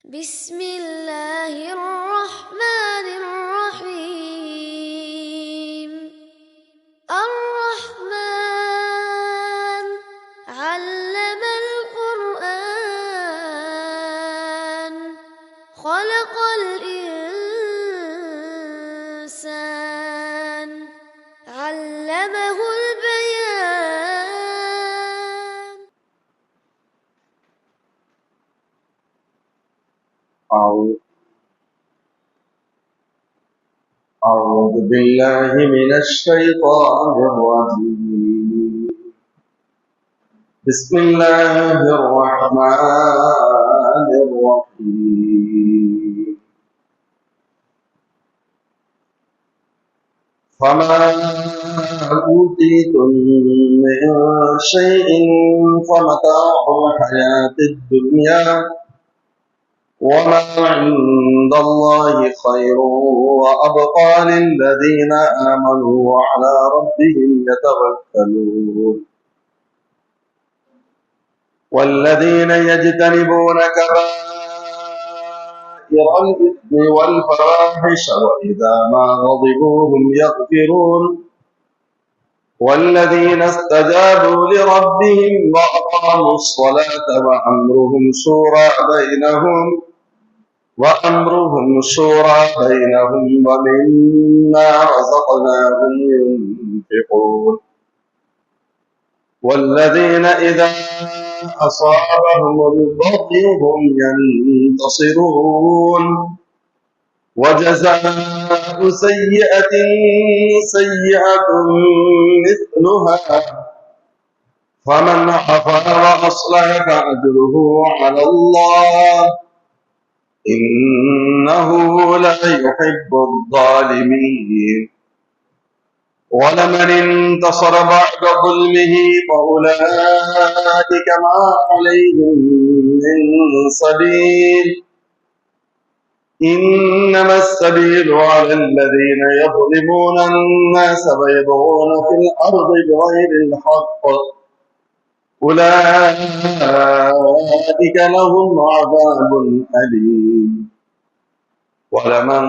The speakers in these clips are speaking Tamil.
بسم الله الرحمن الرحيم الرحمن علم القرآن خلق الإنسان علمه البيان. أعوذ بالله من الشيطان الرجيم. بسم الله الرحمن الرحيم. فما أوتيتم من شيء فمتاع الحياة الدنيا وما عند الله خير وأبقى للذين آمنوا وعلى ربهم يتوكلون. والذين يجتنبون كبائر الإثم والفواحش وإذا ما غضبوا هم يغفرون. والذين استجابوا لربهم وأقاموا الصلاة وأمرهم شورى بينهم ومما رزقناهم ينفقون. والذين إذا أصابهم البغي هم ينتصرون. وجزاء سيئة سيئة مثلها فمن عفا وأصلح فأجره على الله إنه لا يحب الظالمين. ولمن انتصر بعد ظلمه فأولئك ما عليهم من سبيل إنما السبيل على الذين يظلمون الناس ويبغون في الأرض بغير الحق أولئك لهم عذاب أليم. ولمن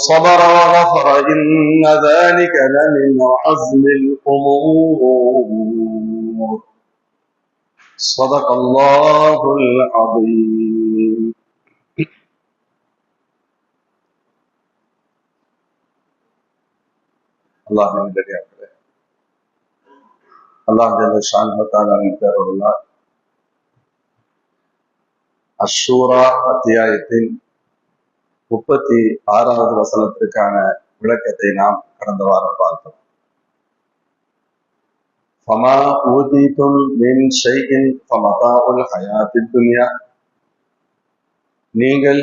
صبر وغفر إن ذلك لمن عزم الأمور. صدق الله العظيم. அல்லாஹ் நல்லடியார்களே, அல்லாஹ் ஜல்ல ஷானஹு வ தஆலாவின் பேரருளால் அஷ்ஷூரா அத்தியாயத்தின் 36வது வசனத்திற்கான விளக்கத்தை நாம் கடந்த வாரம் பார்த்தோம். ஃபமா ஊதீதும் மின் ஷைஇன் ஃபமதாஉல் ஹயாத்தித் துன்யா. நீங்கள்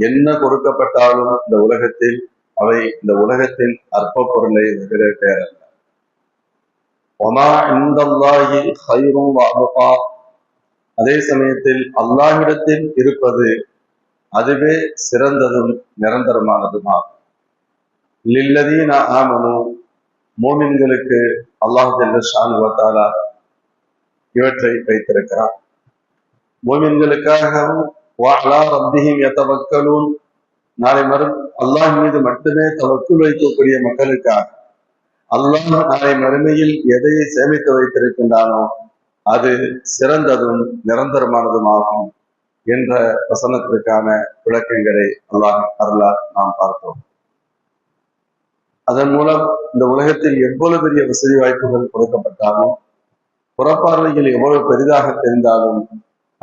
என்ன கொடுக்கப்பட்டாலும் இந்த உலகத்தில் அவை இந்த உலகத்தின் அற்ப பொருளை தவிர வேறல்ல. வமா இந்தல்லாஹி ഖൈറുம் வஅபகா. அதே சமயத்தில் அல்லாஹ்விடத்தில் இருப்பது அதுவே சிறந்ததும் நிரந்தரமானதுமாகும். லில்லதீன ஆமனு, மோமின்களுக்கு அல்லாஹ் ஜல்ல ஷானஹு வ தஆலா இவற்றை வைத்திருக்கிறார். மோமின்களுக்காகவும் வஅலா ரப்பிஹிம் யதவக்கலூன், நாளை அல்லாஹ் மீது மட்டுமே தவக்குல் வைக்கக்கூடிய மக்களுக்காக அல்லாஹ் நாளை மறுமையில் எதை சேமித்து வைத்திருக்கின்றானோ அது சிறந்ததும் நிரந்தரமானதுமாகும் என்ற வசனத்திற்கான விளக்கங்களை அல்லாஹ் அருளால் நாம் பார்த்தோம். அதன் மூலம் இந்த உலகத்தில் எவ்வளவு பெரிய வசதி வாய்ப்புகள் கொடுக்கப்பட்டாலும், புறப்பார்வையில் எவ்வளவு பெரிதாக தெரிந்தாலும்,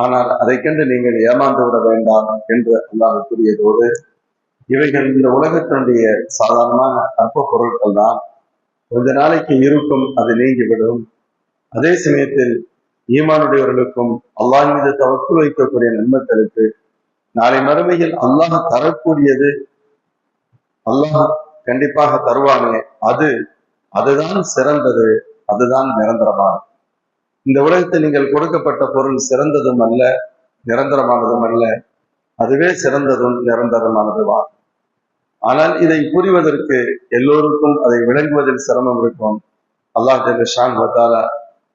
ஆனால் அதை கண்டு நீங்கள் ஏமாந்து விட வேண்டாம் என்று அல்லாஹ் கூறியதோடு, இவைகள் இந்த உலகத்தினுடைய சாதாரணமான அற்ப பொருட்கள் தான். கொஞ்ச நாளைக்கு இருக்கும், அது நீங்கிவிடும். அதே சமயத்தில் ஈமானுடையவர்களுக்கும் அல்லாஹ் மீது தவக்குல் வைக்கக்கூடிய நன்மக்களுக்கு நாளை மறுமையில் அல்லாஹ் தரக்கூடியது, அல்லாஹ் கண்டிப்பாக தருவானே, அதுதான் சிறந்தது, அதுதான் நிரந்தரமானது. இந்த உலகத்தில் நீங்கள் கொடுக்கப்பட்ட பொருள் சிறந்ததும் அல்ல, நிரந்தரமானதும் அல்ல, அதுவே சிறந்ததும் நிரந்தரமானதுவா. ஆனால் இதை புரிவதற்கு எல்லோருக்கும் அதை விளங்குவதில் சிரமம் இருக்கும். அல்லாஹ் ஜல்ல ஷானஹு வ தஆலா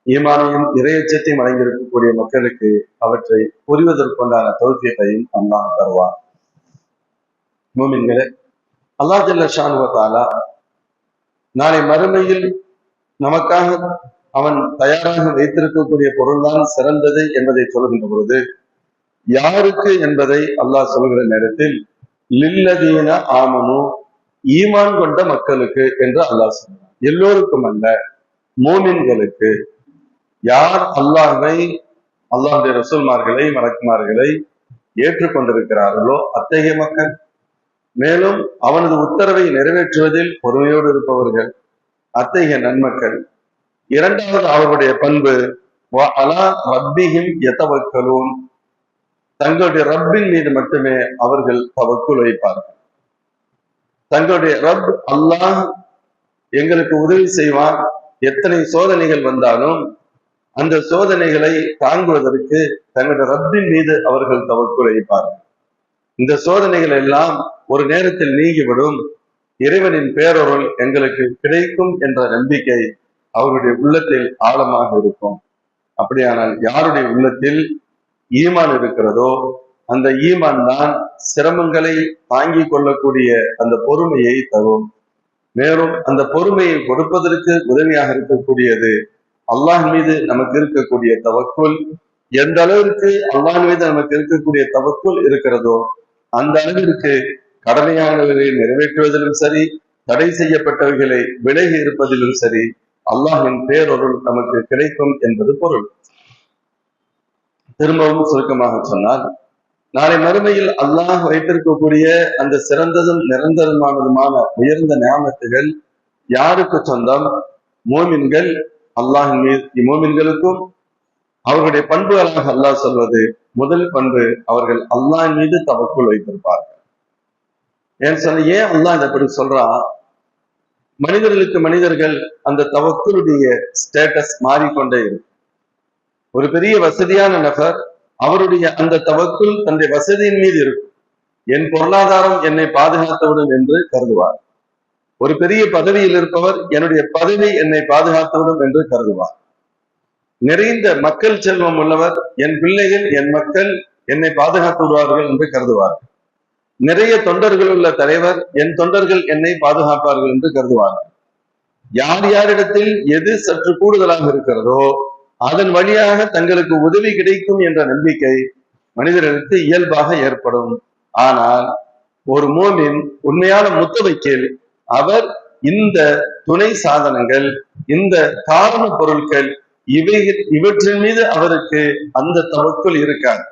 ஈமானையும் இறையச்சத்தையும் அடங்கியிருக்கக்கூடிய மக்களுக்கு அவற்றை புரிவதற்குண்டான தௌஃபீகையும் அல்லாஹ் தருவார். மூமின்களே, அல்லாஹ் ஜல்ல ஷானு வ தஆலா நாளை மறுமையில் நமக்காக அவன் தயாராக வைத்திருக்கக்கூடிய பொருள்தான் சிறந்தது என்பதை சொல்கின்ற பொழுது யாருக்கு என்பதை அல்லாஹ் சொல்கிற நேரத்தில் லில்லதீன ஆமனு, ஈமான் கொண்ட மக்களுக்கு என்று அல்லாஹ் சொல்றான். எல்லோருக்கும் அல்ல, மூமின்களுக்கு. யார் அல்லாஹ்வை, அல்லாஹுடைய ரசூல்மார்களை, மலக்குமார்களை ஏற்றுக்கொண்டிருக்கிறார்களோ அத்தகைய மக்கள், மேலும் அவனது உத்தரவை நிறைவேற்றுவதில் பொறுமையோடு இருப்பவர்கள், அத்தகைய நன்மக்கள். இரண்டாவது அவர்களுடைய பண்பு அலா ரப்பிஹிம் யதவக்கலூன், தங்களுடைய ரப்பின் மீது மட்டுமே அவர்கள் தவக்குல் வைப்பார்கள். தங்களுடைய ரப் அல்லாஹ் எங்களுக்கு உதவி செய்வான், எத்தனை சோதனைகள் வந்தாலும் அந்த சோதனைகளை தாங்குவதற்கு தங்களுடைய ரப்பின் மீது அவர்கள் தவக்குல் வைப்பார்கள். இந்த சோதனைகள் எல்லாம் ஒரு நேரத்தில் நீங்கிவிடும், இறைவனின் பேரொருள் எங்களுக்கு கிடைக்கும் என்ற நம்பிக்கை அவருடைய உள்ளத்தில் ஆழமாக இருக்கும். அப்படியானால் யாருடைய உள்ளத்தில் ஈமான் இருக்கிறதோ அந்த ஈமான் தான் சிரமங்களை தாங்கிக் கொள்ளக்கூடிய அந்த பொறுமையை தரும். மேலும் அந்த பொறுமையை கொடுப்பதற்கு உதவியாக இருக்கக்கூடியது அல்லாஹ் மீது நமக்கு இருக்கக்கூடிய தவக்குல். எந்த அளவிற்கு அல்லாஹ் மீது நமக்கு இருக்கக்கூடிய தவக்குல் இருக்கிறதோ அந்த அளவிற்கு கடமையானவர்களை நிறைவேற்றுவதிலும் சரி, தடை செய்யப்பட்டவைகளை விலகி இருப்பதிலும் சரி அல்லாஹின் பேரொருள் நமக்கு கிடைக்கும் என்பது பொருள். திரும்பவும் சுருக்கமாக சொன்னால், நாளை மறுமையில் அல்லாஹ் வைத்திருக்கக்கூடிய அந்த சிறந்ததும் நிரந்தரமானதுமான உயர்ந்த நியாமத்துகள் யாருக்கு சொந்தம்? மோமின்கள். அல்லாஹின் மீது மோமின்களுக்கும் அவர்களுடைய பண்புகளாக அல்லாஹ் சொல்வது, முதல் பண்பு அவர்கள் அல்லாஹ் மீது தவக்குல் வைத்திருப்பார்கள். ஏன் அல்லாஹ் இதை சொல்றான்? மனிதர்களுக்கு மனிதர்கள் அந்த தவக்குலுடைய ஸ்டேட்டஸ் மாறிக்கொண்டே இருக்கும். ஒரு பெரிய வசதியான நபர், அவருடைய அந்த தவக்குல் தன்னுடைய வசதியின் மீது இருக்கும். என் பொருளாதாரம் என்னை பாதுகாத்துவிடும் என்று கருதுவார். ஒரு பெரிய பதவியில் இருப்பவர், என்னுடைய பதவி என்னை பாதுகாத்துவிடும் என்று கருதுவார். நிறைந்த மக்கள் செல்வம் உள்ளவர், என் பிள்ளைகள், என் மக்கள் என்னை பாதுகாத்து விடுவார்கள் என்று கருதுவார். நிறைய தொண்டர்கள் உள்ள தலைவர், என் தொண்டர்கள் என்னை பாதுகாப்பார்கள் என்று கருதுவார்கள். யார் யாரிடத்தில் எது சற்று கூடுதலாக இருக்கிறதோ அதன் வழியாக தங்களுக்கு உதவி கிடைக்கும் என்ற நம்பிக்கை மனிதர்களுக்கு இயல்பாக ஏற்படும். ஆனால் ஒரு மோமின், உண்மையான முத்தவக்கீல், அவர் இந்த துணை சாதனங்கள், இந்த காரண பொருட்கள், இவற்றின் மீது அவருக்கு அந்த தவக்குல் இருக்காது.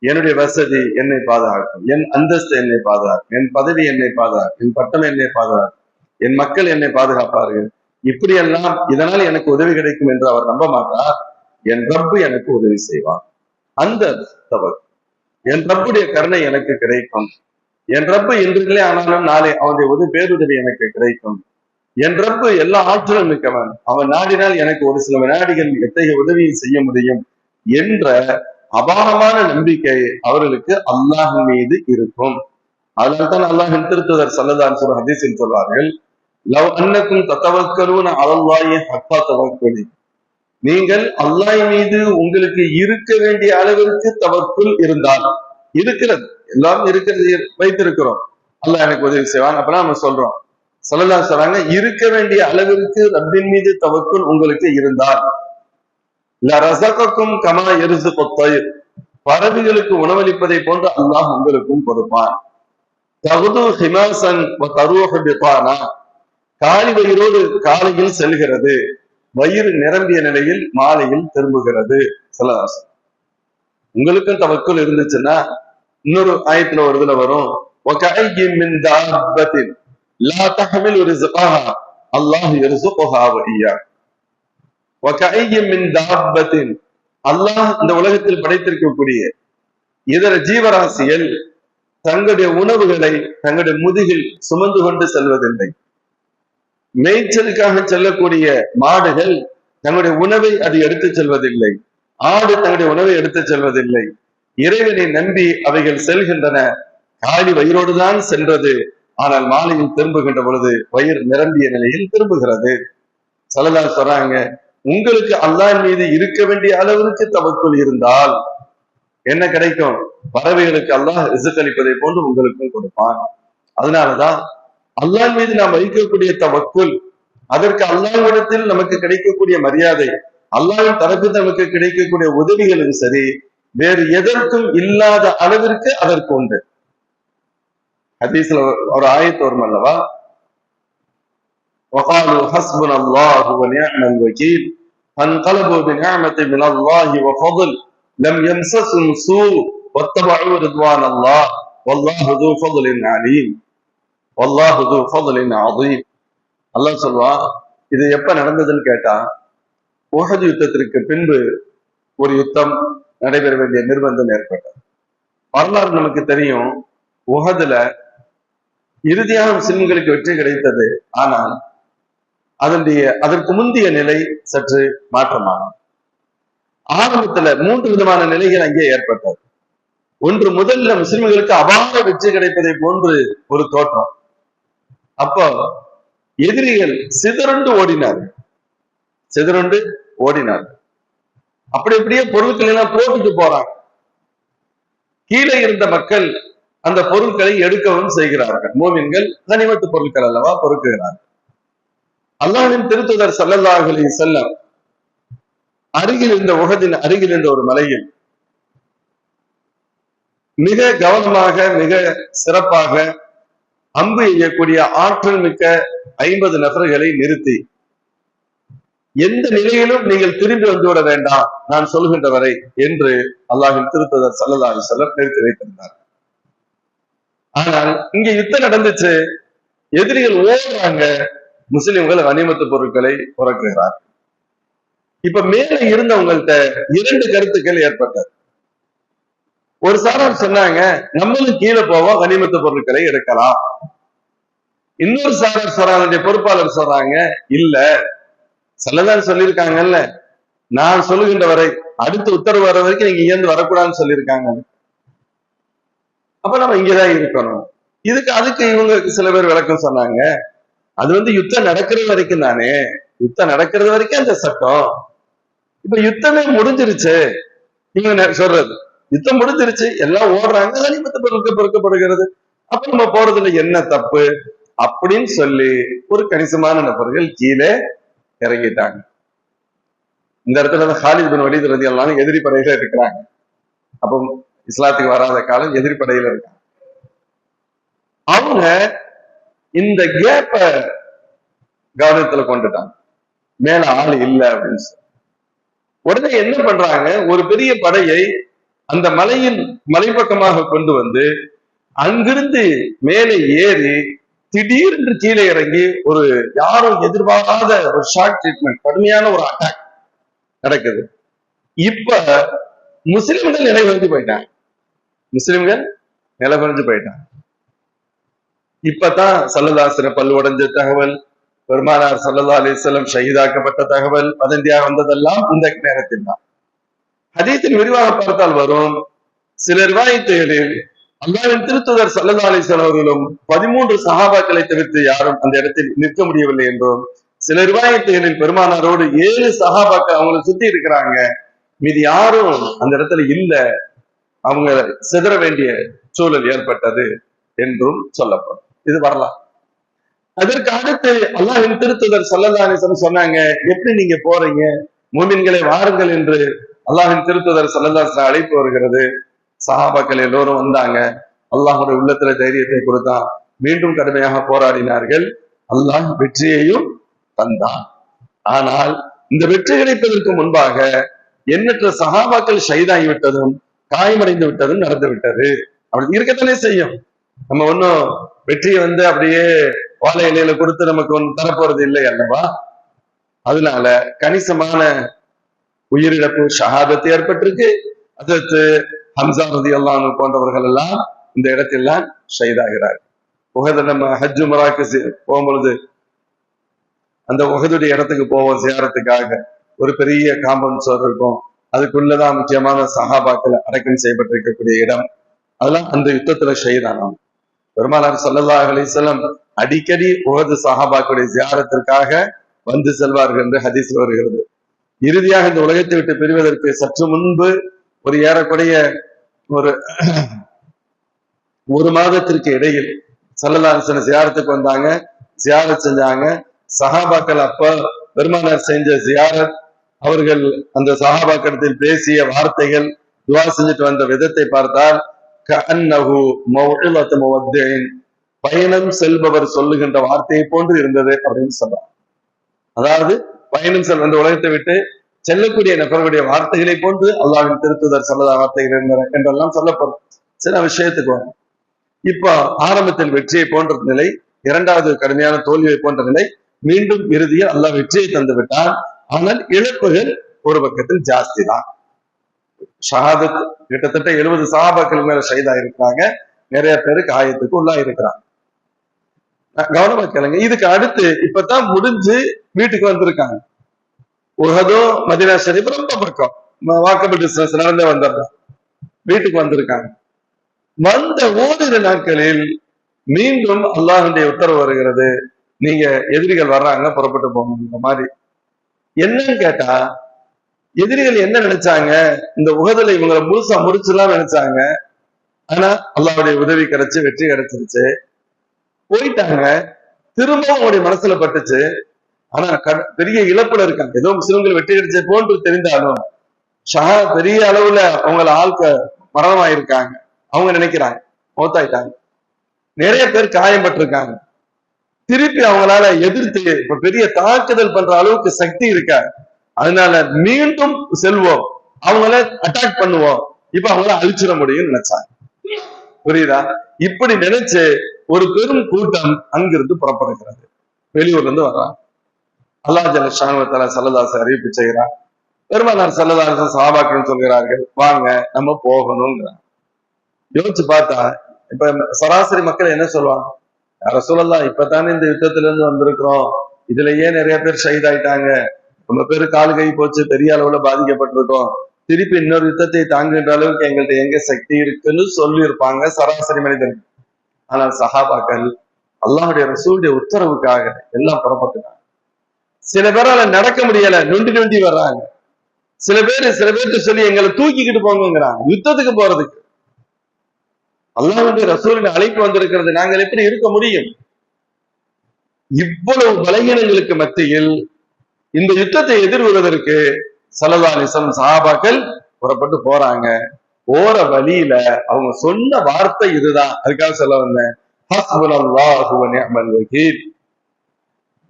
என்னுடைய வசதி என்னை பாதுகாக்கும், என் அந்தஸ்து என்னை பாதுகாக்கும், என் பதவி என்னை பாதுகாக்கும், என் பட்டம் என்னை பாதுகாக்கும், என் மக்கள் என்னை பாதுகாப்பார்கள், இப்படியெல்லாம் இதனால் எனக்கு உதவி கிடைக்கும் என்று அவர் நம்ப மாட்டார். என் ரப்பு எனக்கு உதவி செய்வார், அந்த தவறு, என் ரப்புடைய கருணை எனக்கு கிடைக்கும், என் ரப்பு இன்றிலே ஆனாலும் நாளை அவனுடைய பேருதவி எனக்கு கிடைக்கும், என் ரப்பு எல்லா ஆற்றலும் மிக்கவன், அவன் நாடினால் எனக்கு ஒரு சில வினாடிகள் எத்தகைய உதவியை செய்ய முடியும் என்ற அபாரமான நம்பிக்கை அவர்களுக்கு அல்லாஹ் மீது இருக்கும். அதனால்தான் அல்லாஹின் திருத்துதர் ஸல்லல்லாஹு அலைஹி வஸல்லம் ஹதீஸில் சொல்வார்கள், லவ் அன்னக்கும் தத்தவக்கலூன அலல்லாஹி ஹக்கா தவக்குலி, நீங்கள் அல்லாஹ் மீது உங்களுக்கு இருக்க வேண்டிய அளவிற்கு தவக்குல் இருந்தால், இருக்கிறது, எல்லாரும் இருக்கிறது, வைத்திருக்கிறோம், அல்லாஹ் எனக்கு உதவி செய்வான், அப்பதான் நம்ம சொல்றோம். ஸல்லல்லாஹு சொல்றாங்க, இருக்க வேண்டிய அளவிற்கு ரப்பின் மீது தவக்குல் உங்களுக்கு இருந்தால், லரஸகக்கும் கமா யர்ஸுகுத் தய்ர், பறவைகளுக்கு உணவளிப்பதை போன்று அல்லாஹ் உங்களுக்கும் கொடுப்பான். தகுது ஹிமாசன் வ தரூஹு பிதானா, காலி வயிறோடு காலையில் செல்கிறது, வயிறு நிரம்பிய நிலையில் மாலையில் திரும்புகிறது. ஸல்லல்லாஹு உங்களுக்கும் தவக்குல் இருந்துச்சுன்னா இன்னொரு ஆயத்துல ஒரு இதுல வரும், வகஅய்யின் மின் தாபத்தின் லா தஹ்மிலு ரிஸ்கஹா அல்லாஹ் யர்ஸுகுஹா வ இய்யாக். அல்லாஹ் இந்த உலகத்தில் படைத்திருக்கக்கூடிய இதர ஜீவராசிகள் தங்களுடைய உணவுகளை தங்களுடைய முதுகில் சுமந்து கொண்டு செல்வதில்லை. மேய்ச்சலுக்காக செல்லக்கூடிய மாடுகள் தங்களுடைய உணவை அது எடுத்துச் செல்வதில்லை, ஆடு தங்களுடைய உணவை எடுத்துச் செல்வதில்லை. இறைவனை நம்பி அவைகள் செல்கின்றன, காலி வயிறோடுதான் சென்றது, ஆனால் மாலையில் திரும்புகின்ற பொழுது வயிறு நிரம்பிய நிலையில் திரும்புகிறது. ஸல்லல்லாஹு சொல்றாங்க, உங்களுக்கு அல்லாஹ் மீது இருக்க வேண்டிய அளவிற்கு தவக்குல் இருந்தால் என்ன கிடைக்கும்? பறவைகளுக்கு அல்லாஹ் ரிஸ்க் அளிப்பதை போன்று உங்களுக்கும் கொடுப்பான். அதனாலதான் அல்லாஹ் மீது நாம் வைக்கக்கூடிய தவக்குல், அதற்கு அல்லாஹ்விடத்தில் நமக்கு கிடைக்கக்கூடிய மரியாதை, அல்லாஹ்வின் தரப்பில் நமக்கு கிடைக்கக்கூடிய உதவிகளும் சரி, வேறு எதற்கும் இல்லாத அளவிற்கு அதற்கு உண்டு. ஹதீஸ்ல ஒரு ஆயத்து வரும் அல்லவா, وقالوا حسبنا الله ونعم الوكيل فانقلبوا بنعمة من الله وفضل لم يمسسهم سوء واتبعوا رضوان الله والله ذو فضل عليم والله ذو فضل عظيم. அல்லாஹ் சொல்வான், இது எப்ப நடந்ததுன்னு கேட்டா, உஹது யுத்தத்திற்கு பின்பு ஒரு யுத்தம் நடைபெற வேண்டிய நிர்பந்தம் ஏற்பட்டது. வரலாறு நமக்கு தெரியும், உஹதுல இறுதியாக முஸ்லிம்களுக்கு வெற்றி கிடைத்தது. ஆனால் அதற்கு முந்தைய நிலை சற்று மாற்றமானது. ஆரம்பத்துல 3 விதமான நிலைகள் அங்கே ஏற்பட்டது. ஒன்று, முதல்ல முஸ்லிம்களுக்கு அபார வெற்றி கிடைப்பதை போன்று ஒரு தோற்றம். அப்போ எதிரிகள் சிதறுண்டு ஓடினார்கள். அப்படி அப்படியே பொருட்கள் எல்லாம் போட்டுட்டு போறாங்க. கீழே இருந்த மக்கள் அந்த பொருட்களை எடுக்கவும் செய்கிறார்கள். மோமின்கள் கனிமத்து பொருட்கள் அல்லவா பொறுக்குகிறார்கள். அல்லாஹ்வின் திருத்தூதர் ஸல்லல்லாஹு அலைஹி வஸல்லம் அருகில் இருந்த உஹதின் அருகில் இருந்த ஒரு மலையில் மிக கவனமாக மிக சிறப்பாக அம்பு எய்யக்கூடிய ஆற்றல் மிக்க 50 நபர்களை நிறுத்தி, எந்த நிலையிலும் நீங்கள் திரும்பி வந்துவிட வேண்டாம் நான் சொல்கின்ற வரை என்று அல்லாஹ்வின் திருத்தூதர் ஸல்லல்லாஹு அலைஹி வஸல்லம் நிறுத்தி வைத்திருந்தார். ஆனால் இங்க யுத்தம் நடந்துச்சு, எதிரிகள் ஓடுறாங்க, முஸ்லிம்கள் கனிமத்து பொருட்களை புறக்குகிறார். இப்ப மேல இருந்தவங்கள்ட்ட 2 கருத்துக்கள் ஏற்பட்டது. ஒரு சாரார் சொன்னாங்க, நம்மளும் கீழே போவோம், கனிமத்து பொருட்களை எடுக்கலாம். இன்னொரு சாரார் சொல்றாங்க, பொறுப்பாளர் சொல்றாங்க, இல்ல சொல்லதான் சொல்லியிருக்காங்கல்ல, நான் சொல்லுகின்ற வரை அடுத்த உத்தரவு வர வரைக்கும் நீங்க இங்க இருந்து வரக்கூடாதுன்னு சொல்லியிருக்காங்க, அப்ப நம்ம இங்கதான் இருக்கணும். அதுக்கு இவங்க சில பேர் விளக்கம் சொன்னாங்க, அது யுத்தம் நடக்கிறது வரைக்கும் தானே, யுத்தம் நடக்கிறது வரைக்கும் அந்த சட்டம். இப்ப யுத்தமே முடிஞ்சிருச்சு, இவங்க சொல்றது யுத்தம் முடிஞ்சிருச்சு, எல்லாம் ஓடுறாங்க, கனிமத்து பொருட்கள் பொறுக்கப்படுகிறது, அப்ப நம்ம போறதுல என்ன தப்பு அப்படின்னு சொல்லி ஒரு கணிசமான நபர்கள் கீழே இறங்கிட்டாங்க. இந்த இடத்துல ஹாலித் பின் வலீத் ரலியல்லாஹு அன்ஹு எதிரி படையில இருக்கிறாங்க. அப்போ இஸ்லாத்துக்கு வராத காலம் எதிரி படையில இருக்காங்க. அவங்க இந்த கேப்ப கவனத்துல கொண்டுட்டாங்க, மேல ஆள் இல்லை அப்படின்னு சொல்லி. உடனே என்ன பண்றாங்க, ஒரு பெரிய படையை அந்த மலைப்பக்கமாக கொண்டு வந்து அங்கிருந்து மேலே ஏறி திடீரென்று கீழே இறங்கி ஒரு யாரும் எதிர்பாராத ஒரு ஷாக் ட்ரீட்மெண்ட், கடுமையான ஒரு அட்டாக் நடக்குது. இப்ப முஸ்லிம்கள் நிலைகுறைஞ்சு போயிட்டாங்க. இப்பதான் சல்லல்லாஹு பல்லு உடைஞ்ச தகவல், பெருமானார் ஸல்லல்லாஹு அலைஹி வஸல்லம் ஷஹீதாக்கப்பட்ட தகவல் வதந்தியாக வந்ததெல்லாம் இந்த நேரத்தில் தான். ஹதீஸின் விரிவாக பார்த்தால் வரும், சில ரிவாயத்துகளில் அல்லாஹ்வின் திருத்தூதர் ஸல்லல்லாஹு அலைஹி வஸல்லம் அவர்களும் 13 சஹாபாக்களை தவிர்த்து யாரும் அந்த இடத்தில் நிற்க முடியவில்லை என்றும், சில ரிவாயத்துகளில் பெருமானாரோடு 7 சஹாபாக்கள் அவங்களை சுத்தி இருக்கிறாங்க, மீது யாரும் அந்த இடத்துல இல்ல, அவங்க சிதற வேண்டிய சூழல் ஏற்பட்டது என்றும் சொல்லப்படும். இது வரலாம். அதற்கு அடுத்து அல்லாஹ்வின் திருத்தூதர் ஸல்லல்லாஹு அலைஹி வஸல்லம் சொன்னாங்க, எப்படி நீங்க போறீங்க, மூமின்களை வாருங்கள் என்று அல்லாஹ்வின் திருத்தூதர் ஸல்லல்லாஹு அலைஹி வஸல்லம் அழைப்பு வருகிறது. சஹாபாக்கள் எல்லோரும் வந்தாங்க, அல்லாஹ்வுடைய உள்ளத்துல தைரியத்தை கொடுத்தான், மீண்டும் கடுமையாக போராடினார்கள், அல்லாஹ் வெற்றியையும் தந்தான். ஆனால் இந்த வெற்றி கிடைப்பதற்கு முன்பாக எண்ணற்ற சஹாபாக்கள் ஷஹீதாகி விட்டதும் காயமடைந்து விட்டதும் நடந்து விட்டது. அப்படி இருக்கத்தானே செய்யும். நம்ம ஒன்னும் வெற்றியை அப்படியே வாழை இலையில கொடுத்து நமக்கு ஒன்னும் தரப்போறது இல்லை அல்லவா. அதனால கணிசமான உயிரிழப்பு ஷஹாதத்து ஏற்பட்டிருக்கு. அதற்கு ஹம்சா ரலியல்லாஹு அன்ஹு போன்றவர்கள் எல்லாம் இந்த இடத்தில்தான் ஷஹீதாகிறார். உஹது நம்ம ஹஜ் உம்ராக்கு போகும்பொழுது அந்த உஹதுடைய இடத்துக்கு போவோம் ஜியாரத்துக்காக. ஒரு பெரிய காம்பவுண்ட் சுவர் இருக்கும், அதுக்குள்ளதான் முக்கியமான சஹாபாக்கள் அடக்கம் செய்யப்பட்டிருக்கக்கூடிய இடம். அதெல்லாம் அந்த யுத்தத்துல ஷஹீதானாம். பெருமானார் ஸல்லல்லாஹு அலைஹி வஸல்லம் அடிக்கடி உஹது சஹாபாக்களுடைய ஜியாரத்திற்காக வந்து செல்வார்கள் என்று ஹதீஸ் வருகிறது. இறுதியாக இந்த உலகத்தை விட்டு பிரிவதற்கு சற்று முன்பு ஒரு ஏறக்குறைய ஒரு மாதத்திற்கு இடையில் ஸல்லல்லாஹு அலைஹி வஸல்லம் ஜியாரத்துக்கு வந்தாங்க, ஜியாரத் செஞ்சாங்க. சஹாபாக்கள் அப்ப பெருமானார் செஞ்ச ஜியாரத், அவர்கள் அந்த சஹாபாக்களிடத்தில் பேசிய வார்த்தைகள், துவா செஞ்சுட்டு வந்த விதத்தை பார்த்தால் கஅன்னஹு மவ்இலத்து முவத்தின், பயணம் செல்பவர் சொல்லுகின்ற வார்த்தையை போன்று இருந்தது அப்படின்னு சொல்றாங்க. அதாவது பயணம் செல் இந்த உலகத்தை விட்டு செல்லக்கூடிய நபர்களுடைய வார்த்தைகளை போன்று அல்லாஹ்வின் திருத்துதர் ஸல்லல்லாஹு வார்த்தைகள் இருந்தன என்றெல்லாம் சொல்லப்படும். சில விஷயத்துக்கு வரும். இப்போ ஆரம்பத்தில் வெற்றியை போன்ற நிலை, இரண்டாவது கடுமையான தோல்வியை போன்ற நிலை, மீண்டும் இறுதியில் அல்லாஹ் வெற்றியை தந்து விட்டான். ஆனால் இழப்புகள் ஒரு பக்கத்தில் ஜாஸ்தி தான். ஷஹாதத் கிட்டத்தட்ட 70 சஹாபாக்கள் மேல ஷஹீதா இருக்கிறாங்க. நிறைய பேரு காயத்துக்கு உள்ளா இருக்கிறாங்க. கவனமா கேளுங்க. இதுக்கு அடுத்து இப்பதான் முடிஞ்சு வீட்டுக்கு வந்திருக்காங்க. உஹதோ மதீனா ஷரீப் ரொம்ப பக்கம், வாக்கபிள் டிஸ்டன்ஸ் நடந்தே வந்துடுறாங்க. வீட்டுக்கு வந்திருக்காங்க. வந்த ஓரிரு நாட்களில் மீண்டும் அல்லாஹ்வுடைய உத்தரவு வருகிறது, நீங்க எதிரிகள் வர்றாங்க, புறப்பட்டு போகணுங்கிற மாதிரி. என்னன்னு கேட்டா, எதிரிகள் என்ன நினைச்சாங்க, இந்த உஹதுல இவங்களை முழுசா முடிச்சுலாம் நினைச்சாங்க. ஆனா அல்லாஹ்வுடைய உதவி கிடைச்சு வெற்றி கிடைச்சிருச்சு, போயிட்டாங்க. திரும்பவும் அவருடைய மனசுல பட்டுச்சு. ஆனா பெரிய இழப்புல இருக்காங்க. ஏதோ முஸ்லிம்கள் வெற்றி கிடைச்ச போன்று தெரிந்தாலும் பெரிய அளவுல அவங்கள ஆள்க மரணமாயிருக்காங்க. அவங்க நினைக்கிறாங்க மௌத்தாயிட்டாங்க. நிறைய பேர் காயப்பட்டிருக்காங்க. திருப்பி அவங்களால எதிர்த்து இப்ப பெரிய தாக்குதல் பண்ற அளவுக்கு சக்தி இருக்கா. அதனால மீண்டும் செல்வோம், அவங்கள அட்டாக் பண்ணுவோம், இப்ப அவங்கள அழிச்சிட முடியும்னு நினைச்சாங்க. புரியுதா? இப்படி நினைச்சு ஒரு பெரும் கூட்டம் அங்கிருந்து புறப்படுகிறது. வெளியூர்ல இருந்து வர்றாங்க. அல்லாஹ் ஜல்ல ஷானஹு வ தஆலா ஸல்லல்லாஹு அறிவிப்பு செய்கிறார். பெருமானார் ஸல்லல்லாஹு அலைஹி வஸல்லம் சஹாபாக்கள் சொல்கிறார்கள், வாங்க நம்ம போகணும்ங்கிறாங்க. யோசிச்சு பார்த்தா இப்ப சராசரி மக்கள் என்ன சொல்லுவாங்க, ரசூலுல்லாஹ் இப்பதானே இந்த யுத்தத்துல இருந்து வந்திருக்கிறோம், இதுலயே நிறைய பேர் ஷஹீத் ஆயிட்டாங்க, ரொம்ப பேரு கால் கை போச்சு, பெரிய அளவுல பாதிக்கப்பட்டிருக்கோம், திருப்பி இன்னொரு யுத்தத்தை தாங்குகின்ற அளவுக்கு எங்கள்கிட்ட எங்க சக்தி இருக்குன்னு சொல்லி இருப்பாங்க சராசரி மனிதர்கள். ஆனால் சஹாபாக்கள் அல்லாஹ்வுடைய ரசூலுடைய உத்தரவுக்காக எல்லாம் புறப்பட்டுட்டாங்க. சில பேரால நடக்க முடியல, நொண்டி நொண்டி வர்றாங்க. சில பேர்கிட்ட சொல்லி எங்களை தூக்கிக்கிட்டு போங்கிறாங்க யுத்தத்துக்கு போறதுக்கு. அல்லாஹ்வுடைய ரசூலின் அழைப்பு வந்திருக்கிறது, நாங்கள் எப்படி இருக்க முடியும்? இவ்வளவு பலகீனங்களுக்கு மத்தியில் இந்த யுத்தத்தை எதிர்கொள்வதற்கு ஸல்லல்லாஹு அலைஹி வஸல்லம் சஹாபாக்கள் புறப்பட்டு போறாங்க. போற வழியில அவங்க சொன்ன வார்த்தை இதுதான். அதுக்காக சொல்ல வந்தேன், ஹஸ்புனல்லாஹு வ நிஅமல் வகீல்.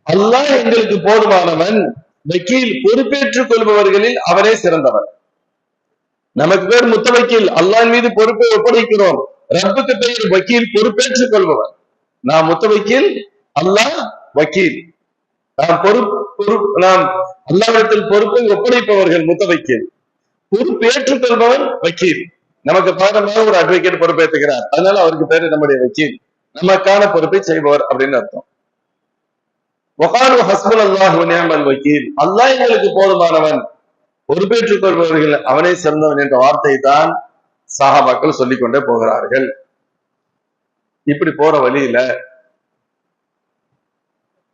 அல்லாஹ் எங்களுக்கு போதுமானவன், வக்கீல் பொறுப்பேற்றுக் கொள்பவர்களில் அவரே சிறந்தவர். நமக்கு பேர் முத்தவக்கீல், அல்லாஹ் மீது பொறுப்பை ஒப்படைக்கிறோம். ரப்புக்கு பெயர் வக்கீல், பொறுப்பேற்றுக் கொள்பவர். நாம் முத்தவக்கீல், அல்லாஹ் வக்கீல். நாம் அல்லாஹ்விடத்தில் பொறுப்பை ஒப்படைப்பவர்கள் முத்தவக்கீல், பொறுப்பேற்றுக் கொள்பவன் வக்கீல். நமக்கு பாதமாக ஒரு அட்வொகேட் பொறுப்பேற்றுகிறார், அதனால அவருக்கு பேரு நம்முடைய வக்கீல், நமக்கான பொறுப்பை செய்பவர் அப்படின்னு அர்த்தம். வகாலு ஹஸ்புனல்லாஹு வ நிஅமல் வக்கீல், அல்லாஹ் எங்களுக்கு போதுமானவன், பொறுப்பேற்றுக் கொள்பவர்கள் அவனே சிறந்தவன் என்ற வார்த்தை தான் சஹாபாக்கள் சொல்லிக்கொண்டே போகிறார்கள். இப்படி போற வழியில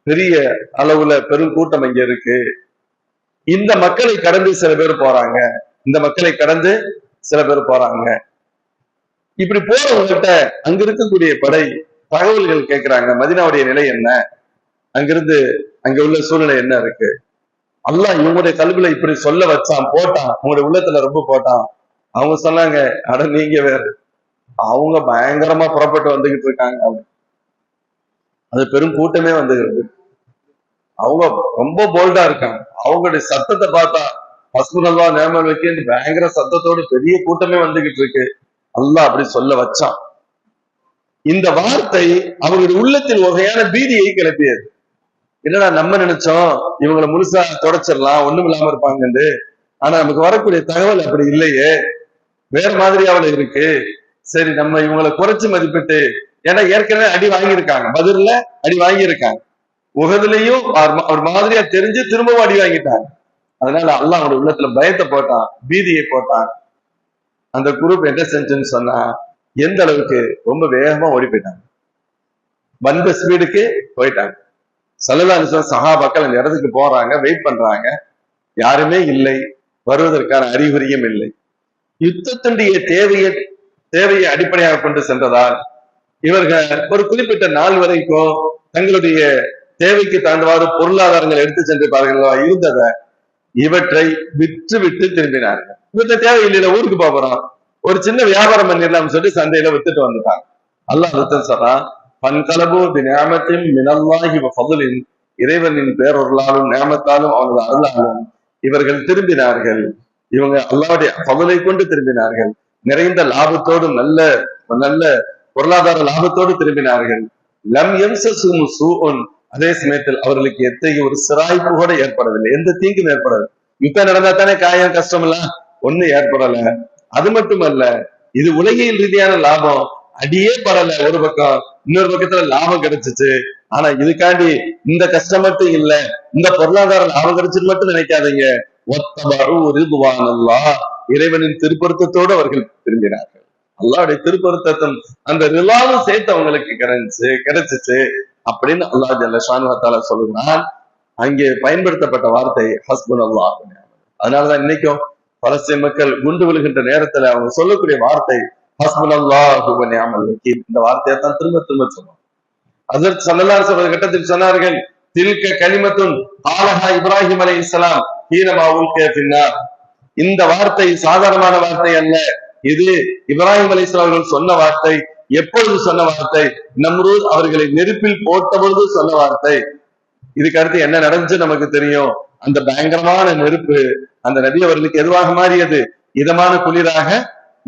பெரிய அளவுல பெரும் கூட்டம் இங்க இருக்கு. இந்த மக்களை கடந்து சில பேர் போறாங்க, இந்த மக்களை கடந்து சில பேர் போறாங்க. இப்படி போறவங்ககிட்ட அங்க இருக்கக்கூடிய படை தகவல்கள் கேட்கிறாங்க, மதீனாவுடைய நிலை என்ன, அங்கிருந்து அங்க உள்ள சூழ்நிலை என்ன இருக்கு. அல்லாஹ் இவங்களுடைய கல்வியில இப்படி சொல்ல வச்சான், போட்டான், உங்களுடைய உள்ளத்துல ரொம்ப போட்டான். அவங்க சொன்னாங்க, அட நீங்க வேற, அவங்க பயங்கரமா புறப்பட்டு வந்துகிட்டு இருக்காங்க. அது பெரும் கூட்டமே வந்துகிறது. அவங்க ரொம்ப போல்டா இருக்காங்க. அவங்களுடைய சத்தத்தை பார்த்தா ஹஸ்புனல்லாஹ் நிஅமல் வக்கீல் பயங்கர சத்தத்தோடு பெரிய கூட்டமே வந்துகிட்டு இருக்கு. அல்லாஹ் அப்படி சொல்ல வச்சான். இந்த வார்த்தை அவங்களுடைய உள்ளத்தில் வகையான பீதியை கிளப்பியது. என்னடா நம்ம நினைச்சோம் இவங்களை முழுசா தொடச்சிடலாம், ஒண்ணும் இல்லாம இருப்பாங்கன்னு. ஆனா நமக்கு வரக்கூடிய தகவல் அப்படி இல்லையே, வேற மாதிரி அவளை இருக்கு. சரி, நம்ம இவங்களை குறைச்சு மதிப்பிட்டு, ஏன்னா ஏற்கனவே அடி வாங்கியிருக்காங்க, பதில்ல அடி வாங்கியிருக்காங்க, உகதுலயும் அவர் மாதிரியா தெரிஞ்சு திரும்பவும் அடி வாங்கிட்டாங்க. அதனால அல்லாஹ் அவருடைய உள்ளத்துல பயத்தை போட்டான், பீதியை போட்டான். அந்த குரூப் என்ன செஞ்சுன்னு சொன்னா, எந்த அளவுக்கு ரொம்ப வேகமா ஓடி போயிட்டாங்க, வந்த ஸ்பீடுக்கு போயிட்டாங்க. ஸல்லல்லாஹு அலைஹி வஸல்லம் சஹாபாக்கள் அந்த இடத்துக்கு போறாங்க, வெயிட் பண்றாங்க. யாருமே இல்லை, வருவதற்கான அறிகுறியும் இல்லை. யுத்தத்தினுடைய தேவையை அடிப்படையாக கொண்டு சென்றதால் இவர்கள் ஒரு குறிப்பிட்ட நாள் வரைக்கும் தங்களுடைய தேவைக்கு தகுந்தவாறு பொருளாதாரங்கள் எடுத்து சென்றிருப்பார்களோ இருந்ததை இவற்றை விற்று திரும்பினார்கள். இவற்றை தேவையில்லை, ஊருக்கு போறோம், ஒரு சின்ன வியாபாரம் பண்ணிடலாம்னு சொல்லி சந்தையில வித்துட்டு வந்துட்டாங்க. அல்லாஹ் சொல்றான், பன்கலபு நியாமத்தின் மினல்லாஹி ஃபதுலின், இறைவனின் பேரொருளாலும் நியாமத்தாலும் அவனது அருளாலும் இவர்கள் திரும்பினார்கள். இவங்க அல்லாஹ்வுடைய ஃபதுலை கொண்டு திரும்பினார்கள். நிறைந்த லாபத்தோடு நல்ல நல்ல பொருளாதார லாபத்தோடு திரும்பினார்கள். லம் யம்சஸுஹும் சூஉன், அதே சமயத்தில் அவர்களுக்கு எத்தகைய ஒரு சிராய்ப்பு கூட ஏற்படவில்லை, எந்த தீங்கும் ஏற்படவில்லை. யுத்தம் நடந்தா தானே காயம் கஷ்டம் எல்லாம் ஒண்ணும் ஏற்படல. அது மட்டுமல்ல, இது உலகியல் ரீதியான லாபம் அடியே படல. ஒரு பக்கம், இன்னொரு பக்கத்துல லாபம் கிடைச்சிச்சு. ஆனா இதுக்காண்டி இந்த கஷ்டம் மட்டும் இல்ல, இந்த பொருளாதார லாபம் கிடைச்சிட்டு மட்டும் நினைக்காதீங்க. இறைவனின் திருப்பொருத்தத்தோடு அவர்கள் திரும்பினார்கள். அல்லாஹ்வுடைய திருப்பொருத்தம் அந்த ரிலாவும் சேர்த்து அவங்களுக்கு கிடைச்சிச்சு அப்படின்னு அல்லாஹ் ஜல்ல ஷானு வ தஆலா சொல்லுகிறான். அங்கே பயன்படுத்தப்பட்ட வார்த்தை ஹஸ்புனல்லாஹ். அதனாலதான் இன்னைக்கும் பலஸ்தீன் மக்கள் குண்டு விழுகின்ற நேரத்துல அவங்க சொல்லக்கூடிய வார்த்தை ஹஸ்புனல்லாஹு வ நிஅமல் வக்கீல். இந்த வார்த்தையை தான் திரும்ப சொல்லுவோம். ஹஜ்ரத் ஸல்லல்லாஹு அலைஹி வஸல்லம் கட்டத்தில் சொன்னார்கள், தில்க கலிமத்துன் காலஹா இப்ராஹிம் அலைஹிஸ்ஸலாம் ஹீனமா உல்கிய ஃபின்னார். இந்த வார்த்தை சாதாரணமான வார்த்தை அல்ல, இது இப்ராஹிம் அலைஹிஸ்ஸலாம் அவர்கள் சொன்ன வார்த்தை. எப்பொழுது சொன்ன வார்த்தை? நம்ரூத் அவர்களை நெருப்பில் போட்ட பொழுது சொன்ன வார்த்தை. இதுக்கு அடுத்து என்ன நடந்துச்சு நமக்கு தெரியும். அந்த பயங்கரமான நெருப்பு அந்த நபி அவர்களுக்கு எதுவாக மாறியது? இதமான குளிராக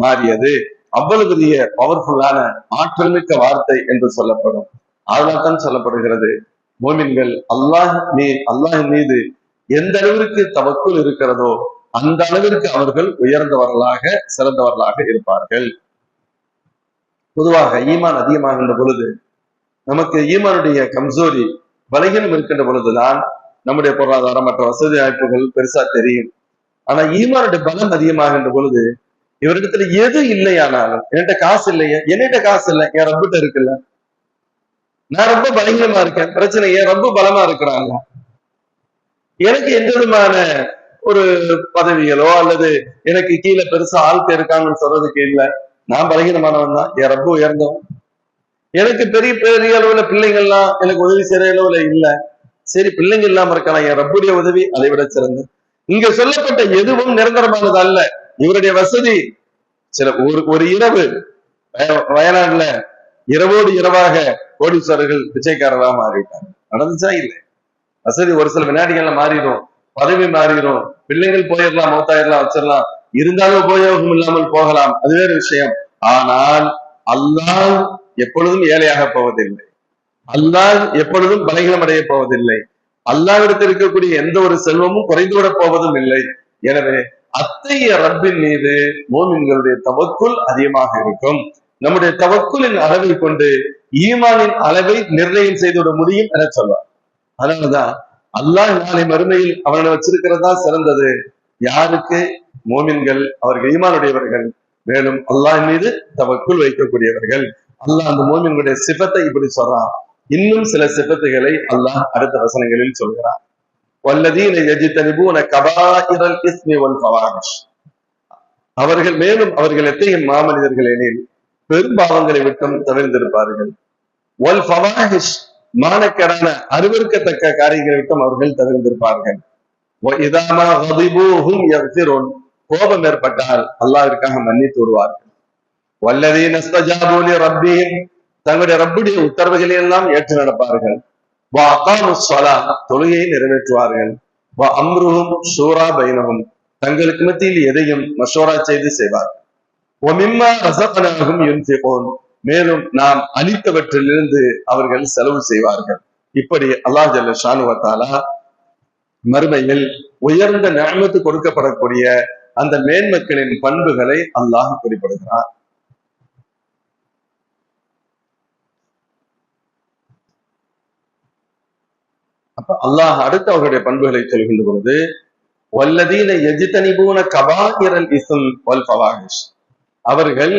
மாறியது. அவ்வளவு பெரிய பவர்ஃபுல்லான ஆற்றல் மிக்க வார்த்தை என்று சொல்லப்படும். அதனால்தான் சொல்லப்படுகிறது, மோமின்கள் அல்லாஹ் மீது எந்த அளவிற்கு தவக்குல் இருக்கிறதோ அந்த அளவிற்கு அவர்கள் உயர்ந்தவர்களாக சிறந்தவர்களாக இருப்பார்கள். பொதுவாக ஈமான் அதிகமாகின்ற பொழுது, நமக்கு ஈமானுடைய கம்சோரி பலகீனம் இருக்கின்ற பொழுதுதான் நம்முடைய பொருளாதாரம் மற்ற வசதி வாய்ப்புகள் பெருசா தெரியும். ஆனா ஈமானுடைய பலம் அதிகமாகின்ற பொழுது, இவரிடத்துல எது இல்லையானாலும், என்கிட்ட காசு இல்லையா, என்னிட்ட காசு இல்லை, என் ரப்பிட்ட இருக்குல்ல, நான் ரொம்ப பலகீனமா இருக்கேன், பிரச்சனை, என் ரொம்ப பலமா இருக்கிறாங்க, எனக்கு எந்த விதமான ஒரு பதவிகளோ அல்லது எனக்கு கீழே பெருசா ஆள்க இருக்காங்கன்னு சொல்றதுக்கு இல்லை, நான் பலகீனமானவன் தான், என் ரப்ப உயர்ந்தவன், எனக்கு பெரிய பெரிய அளவுல பிள்ளைங்கள்லாம் எனக்கு உதவி செய்யற அளவுல இல்ல, சரி பிள்ளைங்க இல்லாம இருக்கலாம், என் ரப்புடைய உதவி அதை விட சிறந்து. இங்க சொல்லப்பட்ட எதுவும் நிரந்தரமானது அல்ல. இவருடைய வசதி சில ஒரு இரவு வயநாடுல இரவோடு இரவாக கோடீஸ்வரர்கள் பிச்சைக்காரராக மாறிட்டாங்க. நடந்துச்சா இல்லை? வசதி ஒரு சில வினாடிகள்ல மாறிடும், பதவி மாறிடும், பிள்ளைங்கள் போயிடலாம், மௌத்தாயிரலாம், வச்சிடலாம், இருந்தாலும் உபயோகம் இல்லாமல் போகலாம், அது வேறு விஷயம். ஆனால் அல்லாஹ் எப்பொழுதும் ஏழையாக போவதில்லை, அல்லாஹ் எப்பொழுதும் பலகீனம் அடைய போவதில்லை, அல்லாஹ்விடத்தில் இருக்கக்கூடிய எந்த ஒரு செல்வமும் குறைந்துவிட போவதும் இல்லை. எனவே அத்தகைய ரப்பின் மீது மோமின்களுடைய தவக்குல் அதிகமாக இருக்கும். நம்முடைய தவக்குலின் அளவை கொண்டு ஈமானின் அளவை நிர்ணயம் செய்துவிட முடியும் என சொல்வார். அதனாலதான் அல்லாஹ் நாளை மறுமையில் அவனை வச்சிருக்கிறதா சிறந்தது. யாருக்கு? மோமின்கள், அவர்கள் ஈமானுடையவர்கள், மேலும் அல்லாஹ் மீது தவக்குல் வைக்கக்கூடியவர்கள். அல்லாஹ் அந்த மோமின்களுடைய சிபத்தை இப்படி சொல்றான். இன்னும் சில சிபத்துகளை அல்லாஹ் அடுத்த வசனங்களில் சொல்கிறான். வல்லதீன யஜ்தனிபூன கபாயிரல் இஸ்மி வல் ஃபவாஹிஷ். அவர்கள் மேலும் அவர்கள் எத்தகைய மாமனிதர்கள் எனில் பெரும்பாவங்களை விட்டும் தவிர்த்திருப்பார்கள். வல் ஃபவாஹிஷ், மானக்கேடான அருவருக்கத்தக்க காரியங்களை விட்டும் அவர்கள் தவிர்த்திருப்பார்கள். இதமா கதிபூஹும் யக்ஃபிரூன், கோபம் ஏற்பட்டால் அல்லாஹ்விற்காக மன்னித்து விடுவார்கள். வல்லதீன இஸ்தஜாபூ லிரப்பிஹிம், தங்களுடைய ரப்புடைய உத்தரவுகளை எல்லாம் ஏற்று நடப்பார்கள். தொழுகையை நிறைவேற்றுவார்கள். தங்களுக்கு மத்தியில் எதையும் மஷோரா செய்து செய்வார்கள். மேலும் நாம் அளித்தவற்றிலிருந்து அவர்கள் செலவு செய்வார்கள். இப்படி அல்லாஹ் ஜல்ல ஷானு வ தஆலா மறுமையில் உயர்ந்த நிஅமத்து கொடுக்கப்படக்கூடிய அந்த மேன்மக்களின் பண்புகளை அல்லாஹ் குறிப்பிடுகிறார். அப்ப அல்லாஹ் அடுத்து அவர்களுடைய பண்புகளை சொல்கின்ற பொழுது, வல்லதீன யஜ்தனிபூன கபாயிரல் இஸ்ம் வல் ஃபவாஹிஷ், அவர்கள்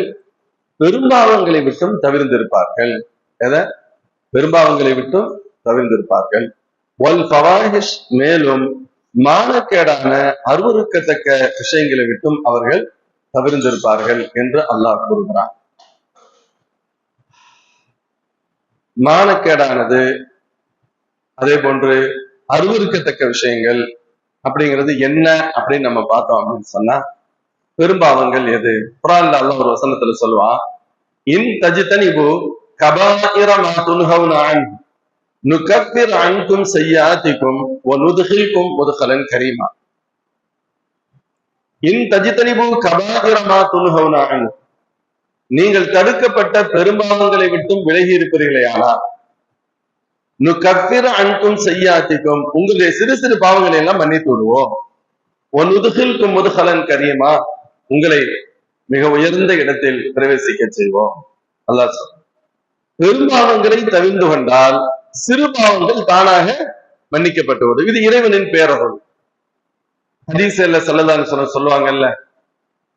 பெரும்பாவங்களை விட்டும் தவிர்த்திருப்பார்கள். பெரும்பாவங்களை விட்டும் தவிர்த்திருப்பார்கள். வல் ஃபவாஹிஷ், மேலும் மானக்கேடான அருவருக்கத்தக்க விஷயங்களை விட்டும் அவர்கள் தவிர்ந்திருப்பார்கள் என்று அல்லாஹ் கூறுகிறார். மானக்கேடானது அதே போன்று அருவருக்கத்தக்க விஷயங்கள் அப்படிங்கிறது என்ன அப்படின்னு நம்ம பார்த்தோம் அப்படின்னு சொன்னா, பெரும்பாவங்கள் எது? குர்ஆன்ல அல்லாஹ் ஒரு வசனத்துல சொல்லுவான், இன் தஜ்தனிபு கபாயிர மா துன்ஹவுன அன்ஹு நுகஃபிர் அன்கும் ஸய்யாத்திக்கும் வ நுத்கில்கும் முத்கலன் கரீமா. இன் தஜ்தனிபு கபாயிர மா துன்ஹவுன அன்ஹு, நீங்கள் தடுக்கப்பட்ட பெரும்பாவங்களை விட்டும் விலகி இருப்பீர்களேயானால், நுகஃபிர் அன்கும் ஸய்யாத்திக்கும், உங்களுடைய சிறு சிறு பாவங்களை எல்லாம் மன்னித்து விடுவோம். வ நுத்கில்கும் முத்கலன் கரீமா, உங்களை மிக உயர்ந்த இடத்தில் பிரவேசிக்க செய்வோம். அல்லாஹ் சொல்றான். பெரும்பாவங்களை தவிர்ந்து கொண்டால் சிறு பாவங்கள் தானாக மன்னிக்கப்பட்டு விடும். இது இறைவனின் பேரருள். ஹதீஸ்ல ஸல்லல்லாஹு அலைஹி வஸல்லம் சொல்லுவாங்கல்ல,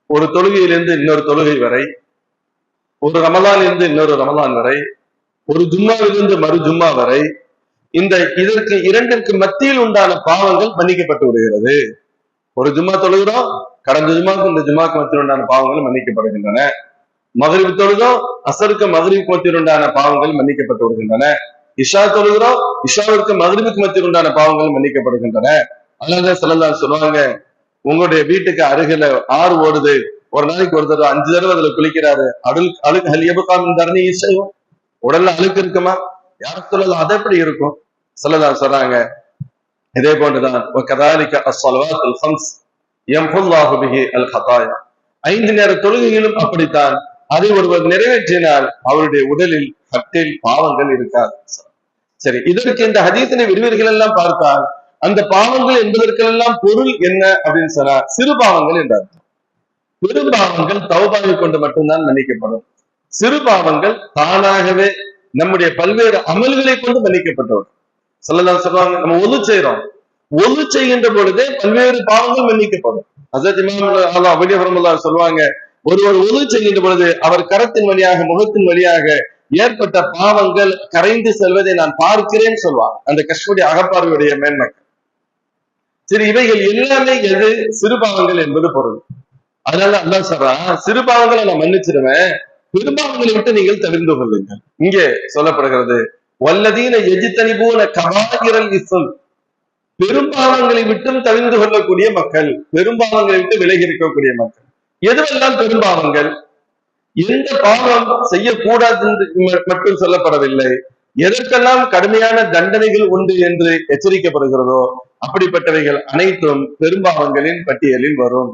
ஒரு தொழுகையிலிருந்து இன்னொரு தொழுகை வரை, ஒரு ரமலானிலிருந்து இன்னொரு ரமலான் வரை, ஒரு ஜும்மாவிலிருந்து மறு ஜும்மா வரை, இதற்கு இரண்டிற்கு மத்தியில் உண்டான பாவங்கள் மன்னிக்கப்பட்டு விடுகிறது. ஒரு ஜும்மா தொழுகிறோம், கடந்த ஜும்மாவுக்கு இந்த ஜும்மாக்கு மத்தியில் உண்டான பாவங்கள் மன்னிக்கப்படுகின்றன. மகரிப் தொழுகிறோம், அசருக்கு மகரிப் மத்தியில் உண்டான பாவங்கள் மன்னிக்கப்பட்டு விடுகின்றன. இஷா தொழுகிறோம், இஷாவிற்கு மகரிபுக்கு மத்தியில் உண்டான பாவங்கள் மன்னிக்கப்படுகின்றன. அல்லாஹ் ஸல்லல்லாஹு அலைஹி சொல்லுவாங்க, உங்களுடைய வீட்டுக்கு அருகில ஆறு ஓடுது, ஒரு நாளைக்கு ஒரு தடவை 5 தடவை அதுல குளிக்கிறாரு, அழுக்கு ஹலியபுகாமின் தரணி ஈசையும், உடல்ல அழுக்கு இருக்குமா? யார சொல்லலாம், அது எப்படி இருக்கும்? ஸல்லல்லாஹு சொல்றாங்க, இதே போன்றுதான் வகதாலிக அஸ்ஸலவாத்துல் ஹம்ஸ் யம்ஹுல்லாஹு பிஹி அல் ஹதாயா, 5 நேர தொழுகையிலும் அப்படித்தான். அதை ஒருவர் நிறைவேற்றினால் அவருடைய உடலில் ஹத்தில் பாவங்கள் இருக்காது. சரி, இதற்கு இந்த ஹதீஸினை விரிவுரைகள் எல்லாம் பார்த்தால் அந்த பாவங்கள் என்பதற்கெல்லாம் பொருள் என்ன அப்படின்னு சொன்னா, சிறு பாவங்கள் என்ற அர்த்தம். பெரும்பாவங்கள் தௌபாவை கொண்டு மட்டும்தான் மன்னிக்கப்படும். சிறு பாவங்கள் தானாகவே நம்முடைய பல்வேறு அமல்களை கொண்டு மன்னிக்கப்பட்டோம். ஸல்லல்லாஹு சொல்றாங்க, நம்ம ஒது செய்யறோம், ஒது செய்கின்ற பொழுதே பல்வேறு பாவங்கள் மன்னிக்கப்படும். ஹஜ்ரத் இமாம் அபூ ரஹ்மத்துல்லாஹி சொல்லுவாங்க, ஒருவர் ஒது செய்கின்ற பொழுது அவர் கரத்தின் வழியாக முகத்தின் வழியாக ஏற்பட்ட பாவங்கள் கரைந்து செல்வதை நான் பார்க்கிறேன்னு சொல்வார். அந்த கஷ்மீரிய அகப்பார்வையுடைய மேன்மை. சரி, இவைகள் எல்லாமே எது? சிறு பாவங்கள் என்பது பொருள். அதனால அல்லாஹ் சொல்றான், சிறு பாவங்களை நான் மன்னிச்சிருவேன், பெரும்பாவங்களை விட்டு நீங்கள் தவிர்ந்து கொள்ளுங்கள். இங்கே சொல்லப்படுகிறது, வல்லதீன எஜித்தனிபூன கபாயிரல் இஸ்ம், பெரும்பாவங்களை விட்டும் தவிர்ந்து கொள்ளக்கூடிய மக்கள், பெரும்பாவங்களை விட்டு விலகி இருக்கக்கூடிய மக்கள். எதுவெல்லாம் பெரும்பாவங்கள்? எந்த பாவம் செய்யக்கூடாது மட்டும் சொல்லப்படவில்லை, எதற்கெல்லாம் கடுமையான தண்டனைகள் உண்டு என்று எச்சரிக்கப்படுகிறதோ அப்படிப்பட்டவைகள் அனைத்தும் பெரும்பாவங்களின் பட்டியலில் வரும்.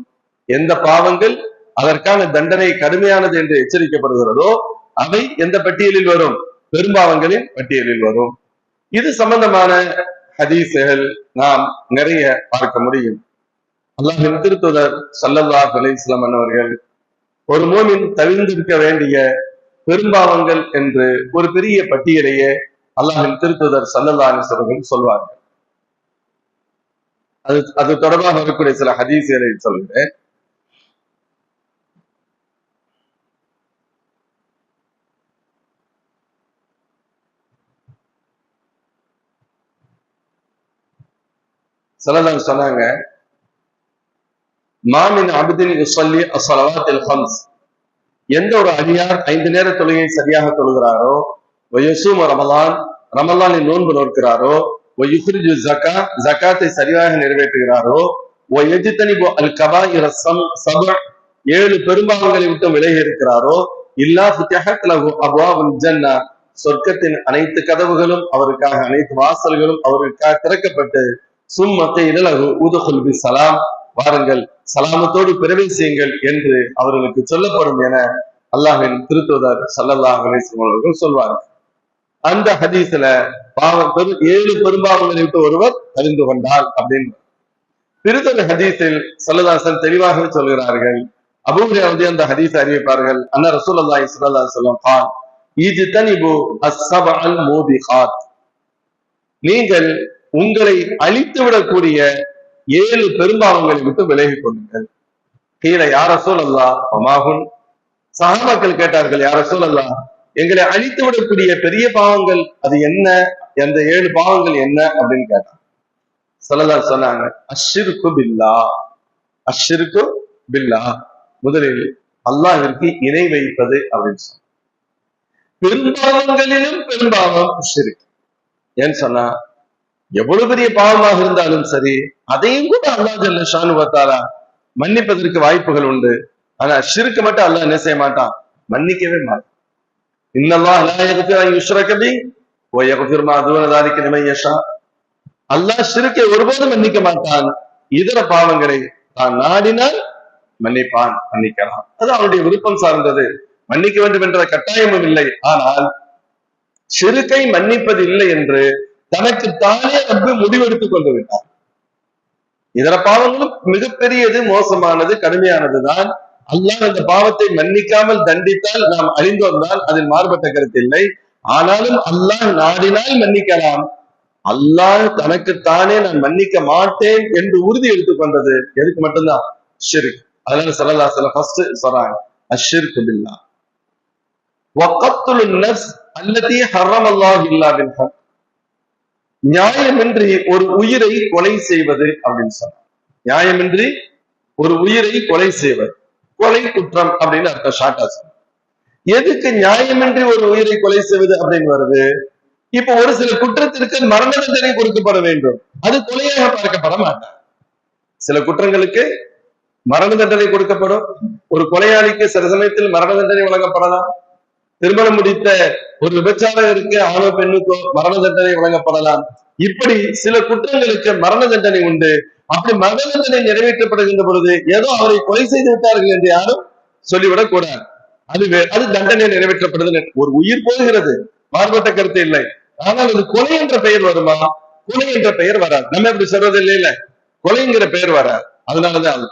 எந்த பாவங்கள் அதற்கான தண்டனை கடுமையானது என்று எச்சரிக்கப்படுகிறதோ அவை எந்த பட்டியலில் வரும்? பெரும்பாவங்களின் பட்டியலில் வரும். இது சம்பந்தமான ஹதீஸுகள் நாம் நிறைய பார்க்க முடியும். அல்லாஹ்வின் திருத்தூதர் ஸல்லல்லாஹு அலைஹி வஸல்லம் அவர்கள் ஒரு மூமின் தவிர்ந்திருக்க வேண்டிய பெரும்பாவங்கள் என்று ஒரு பெரிய பட்டியலையே அல்லாஹ்வின் திருத்தூதர் ஸல்லல்லாஹு அலைஹி வஸல்லம் சொல்வார்கள். அது தொடர்பாக வரக்கூடிய சில ஹதீஸுகளை சொல்கிறேன். ஸல்லல்லாஹு சொன்னாங்க, மாமின் அப்தின் யுஸல்லி அஸ்ஸலவாத்தில் ஹம்ஸ், எந்த ஒரு அடியார் 5 நேர தொழுகையை சரியாக தொழுகிறாரோ, வயசூம ரமலான், ரமலானில் நோன்பு நோக்கிறாரோ, வயுக்ரிஜு ஸகா, ஸகாத்தை சரியாக நிறைவேற்றுகிறாரோ, வயஜ்தனிபு அல் கபாயிர ஸப, 7 பெரும்பாவங்களை விட்டு விலகி இருக்கிறாரோ, இல்லா ஃபுத்திஹத் லஹு அப்வாபுல் ஜன்னah, சொர்க்கத்தின் அனைத்து கதவுகளும் அவருக்காக, அனைத்து வாசல்களும் அவருக்காக திறக்கப்பட்டு, சும்ம கீல லஹு உதுகுல் பிஸ்ஸலாம், வாருங்கள் சலாமத்தோடு பிரவேசியுங்கள் என்று அவர்களுக்கு சொல்லப்படும் என அல்லாஹ்வின் திருத்தூதர் ஸல்லல்லாஹு அலைஹி வஸல்லம் அவர்கள் சொல்வார்கள். அந்த ஹதீஸ்ல 7 பெரும்பாவங்களை விட்டு ஒருவர் அறிந்து கொண்டால் அப்படின்னு திருத்தொடர் ஹதீஸில் ஸல்லல்லாஹு அலைஹி வஸல்லம் தெளிவாகவே சொல்கிறார்கள். அபூ ஹுரைரா அந்த ஹதீஸ் அறிவிப்பார்கள், அன்ன ரசூலுல்லாஹி ஸல்லல்லாஹு அலைஹி வஸல்லம் قال இஜ்தனிபு அஸ்-சபஅல் மூபிகாத், நீங்கள் உங்களை அழித்து விடக்கூடிய 7 பெரும்பாவங்களை விட்டு விலகி கொள்ளுங்கள். கீழே யா ரசூலல்லாஹ் வமாஹுன், சஹாபாக்கள் கேட்டார்கள், யா ரசூலல்லாஹ் எங்களை அழித்து விடக்கூடிய பெரிய பாவங்கள் அது என்ன, அந்த 7 பாவங்கள் என்ன அப்படின்னு கேட்டாங்க. ஸல்லல்லாஹு சொன்னாங்க, அஷ்ஷிருக்கு பில்லா, அஷ்ஷிருக்கு பில்லா, முதலில் அல்லாஹ்விற்கு இணை வைப்பது அப்படின்னு சொன்னாங்க. பெரும்பாவங்களிலும் பெரும்பாவம் ஷிர்க். ஏன்னு சொன்னா எவ்வளவு பெரிய பாவமாக இருந்தாலும் சரி, அதையும் கூட அல்லாஹ் ஜல்ல ஷானு வ தஆலா மன்னிப்பதற்கு வாய்ப்புகள் உண்டு. ஆனா ஷிர்க் மட்டும் அல்லாஹ் என்ன செய்ய மாட்டான், மன்னிக்கவே மாட்டான். இன்னல்லாஹ் லா யக்ஃபிரு அன் யுஷ்ரக பிஹி வ யக்ஃபிரு மா தூன ذلك லிமன் யஷா. அல்லாஹ் ஷிர்க்கை ஒருபோதும் மன்னிக்க மாட்டான். இதர பாவங்களை தான் நாடினால் மன்னிப்பான், மன்னிக்கலாம். அது அவனுடைய விருப்பம் சார்ந்தது. மன்னிக்க வேண்டும் என்ற கட்டாயமும் இல்லை. ஆனால் ஷிர்க்கை மன்னிப்பது இல்லை என்று தனக்கு தானே ரப்பு முடிவெடுத்துக் கொண்டு விட்டார். இதர பாவங்களும் மிகப்பெரியது, மோசமானது, கடுமையானதுதான். அல்லாஹ் அந்த பாவத்தை மன்னிக்காமல் தண்டித்தால் நாம் அழிந்தோம் தான், அதில் மாறுபட்ட கருத்து இல்லை. ஆனாலும் அல்லாஹ் நாடினால் மன்னிக்கலாம். அல்லாஹ் தனக்குத்தானே நான் மன்னிக்க மாட்டேன் என்று உறுதி எடுத்துக் கொண்டது எதுக்கு மட்டும்தான், ஷிர்க். அதனால ஸல்லல்லாஹு அலைஹி வஸல்லம் ஃபர்ஸ்ட் சொல்றாங்க, அஷ்ஷிர்கு பில்லாஹ் வகத்துலுன் நஃப்ஸ் அல்லதி ஹர்ரமல்லாஹு இல்லா பில் ஹக். நியாயமின்றி ஒரு உயிரை கொலை செய்வது அப்படின்னு சொன்னாங்க. நியாயமின்றி ஒரு உயிரை கொலை செய்வது, கொலை குற்றம் அப்படின்னு அர்த்தம் ஷார்ட்டா சொன்னாங்க. எதுக்கு நியாயமின்றி ஒரு உயிரை கொலை செய்வது அப்படின்னு வருது? இப்ப ஒரு சில குற்றத்திற்கு மரண தண்டனை கொடுக்கப்பட வேண்டும், அது கொலையாக பார்க்கப்பட மாட்டார். சில குற்றங்களுக்கு மரண தண்டனை கொடுக்கப்படும். ஒரு கொலையாளிக்கு சில சமயத்தில் மரண தண்டனை வழங்கப்படலாம். திருமணம் முடித்த ஒரு விபச்சாரருக்கு ஆணோ பெண்ணுக்கோ மரண தண்டனை வழங்கப்படலாம். இப்படி சில குற்றங்களுக்கு மரண தண்டனை உண்டு. அப்படி மரண தண்டனை நிறைவேற்றப்படுகின்ற பொழுது ஏதோ அவரை கொலை செய்து விட்டார்கள் என்று யாரும் சொல்லிவிடக் கூடாது. அது தண்டனை நிறைவேற்றப்படுது. ஒரு உயிர் போகிறது, மாறுபட்ட கருத்து இல்லை. ஆனால் அது கொலை என்ற பெயர் வருமா? கொலை என்ற பெயர் வராது. நம்ம எப்படி சொல்றது இல்லையில, கொலைங்கிற பெயர் வராது. அதனாலதான்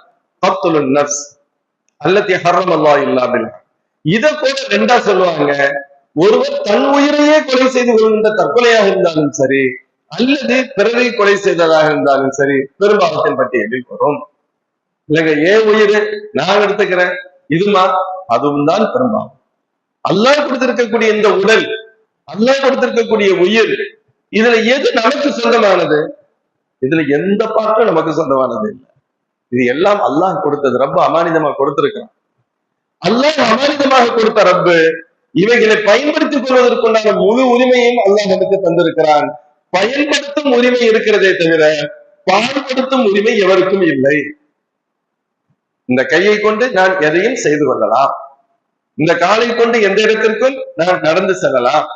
கத்லுன் நஃப்ஸ் அல்லதி ஹர்ரமல்லாஹு இல்லா பில் ஹக். இத கூட ரெண்டா சொல்லுவாங்க. ஒருவர் தன் உயிரையே கொலை செய்து கொள்கின்ற தற்கொலையாக இருந்தாலும் சரி, அல்லது பிறரை கொலை செய்ததாக இருந்தாலும் சரி, பெரும்பாவத்தின் பட்டியலில் வரும். இல்லைங்க, ஏன் உயிர் நான் எடுத்துக்கிறேன், இதுமா அதுவும் தான் பெரும்பாவம். அல்லாஹ் கொடுத்திருக்கக்கூடிய இந்த உடல், அல்லாஹ் கொடுத்திருக்கக்கூடிய உயிர், இதுல எது நமக்கு சொந்தமானது? இதுல எந்த பாட்டும் நமக்கு சொந்தமானது இல்லை. இது எல்லாம் அல்லாஹ் கொடுத்தது, ரப்பு அமானிதமா கொடுத்திருக்கிறான். அல்லாஹ் அமானிதமாக கொடுத்த ரப்பு இவைகளை பயன்படுத்திக் கொள்வதற்குண்டான முழு உரிமையும் அல்லாஹ் நமக்கு தந்திருக்கிறான். பயன்படுத்தும் உரிமை இருக்கிறதே தவிர பாடுபடுத்தும் உரிமை எவருக்கும் இல்லை. இந்த கையை கொண்டு நான் எதையும் செய்து கொள்ளலாம், இந்த காலை கொண்டு எந்த இடத்திற்கும் நான் நடந்து செல்லலாம்,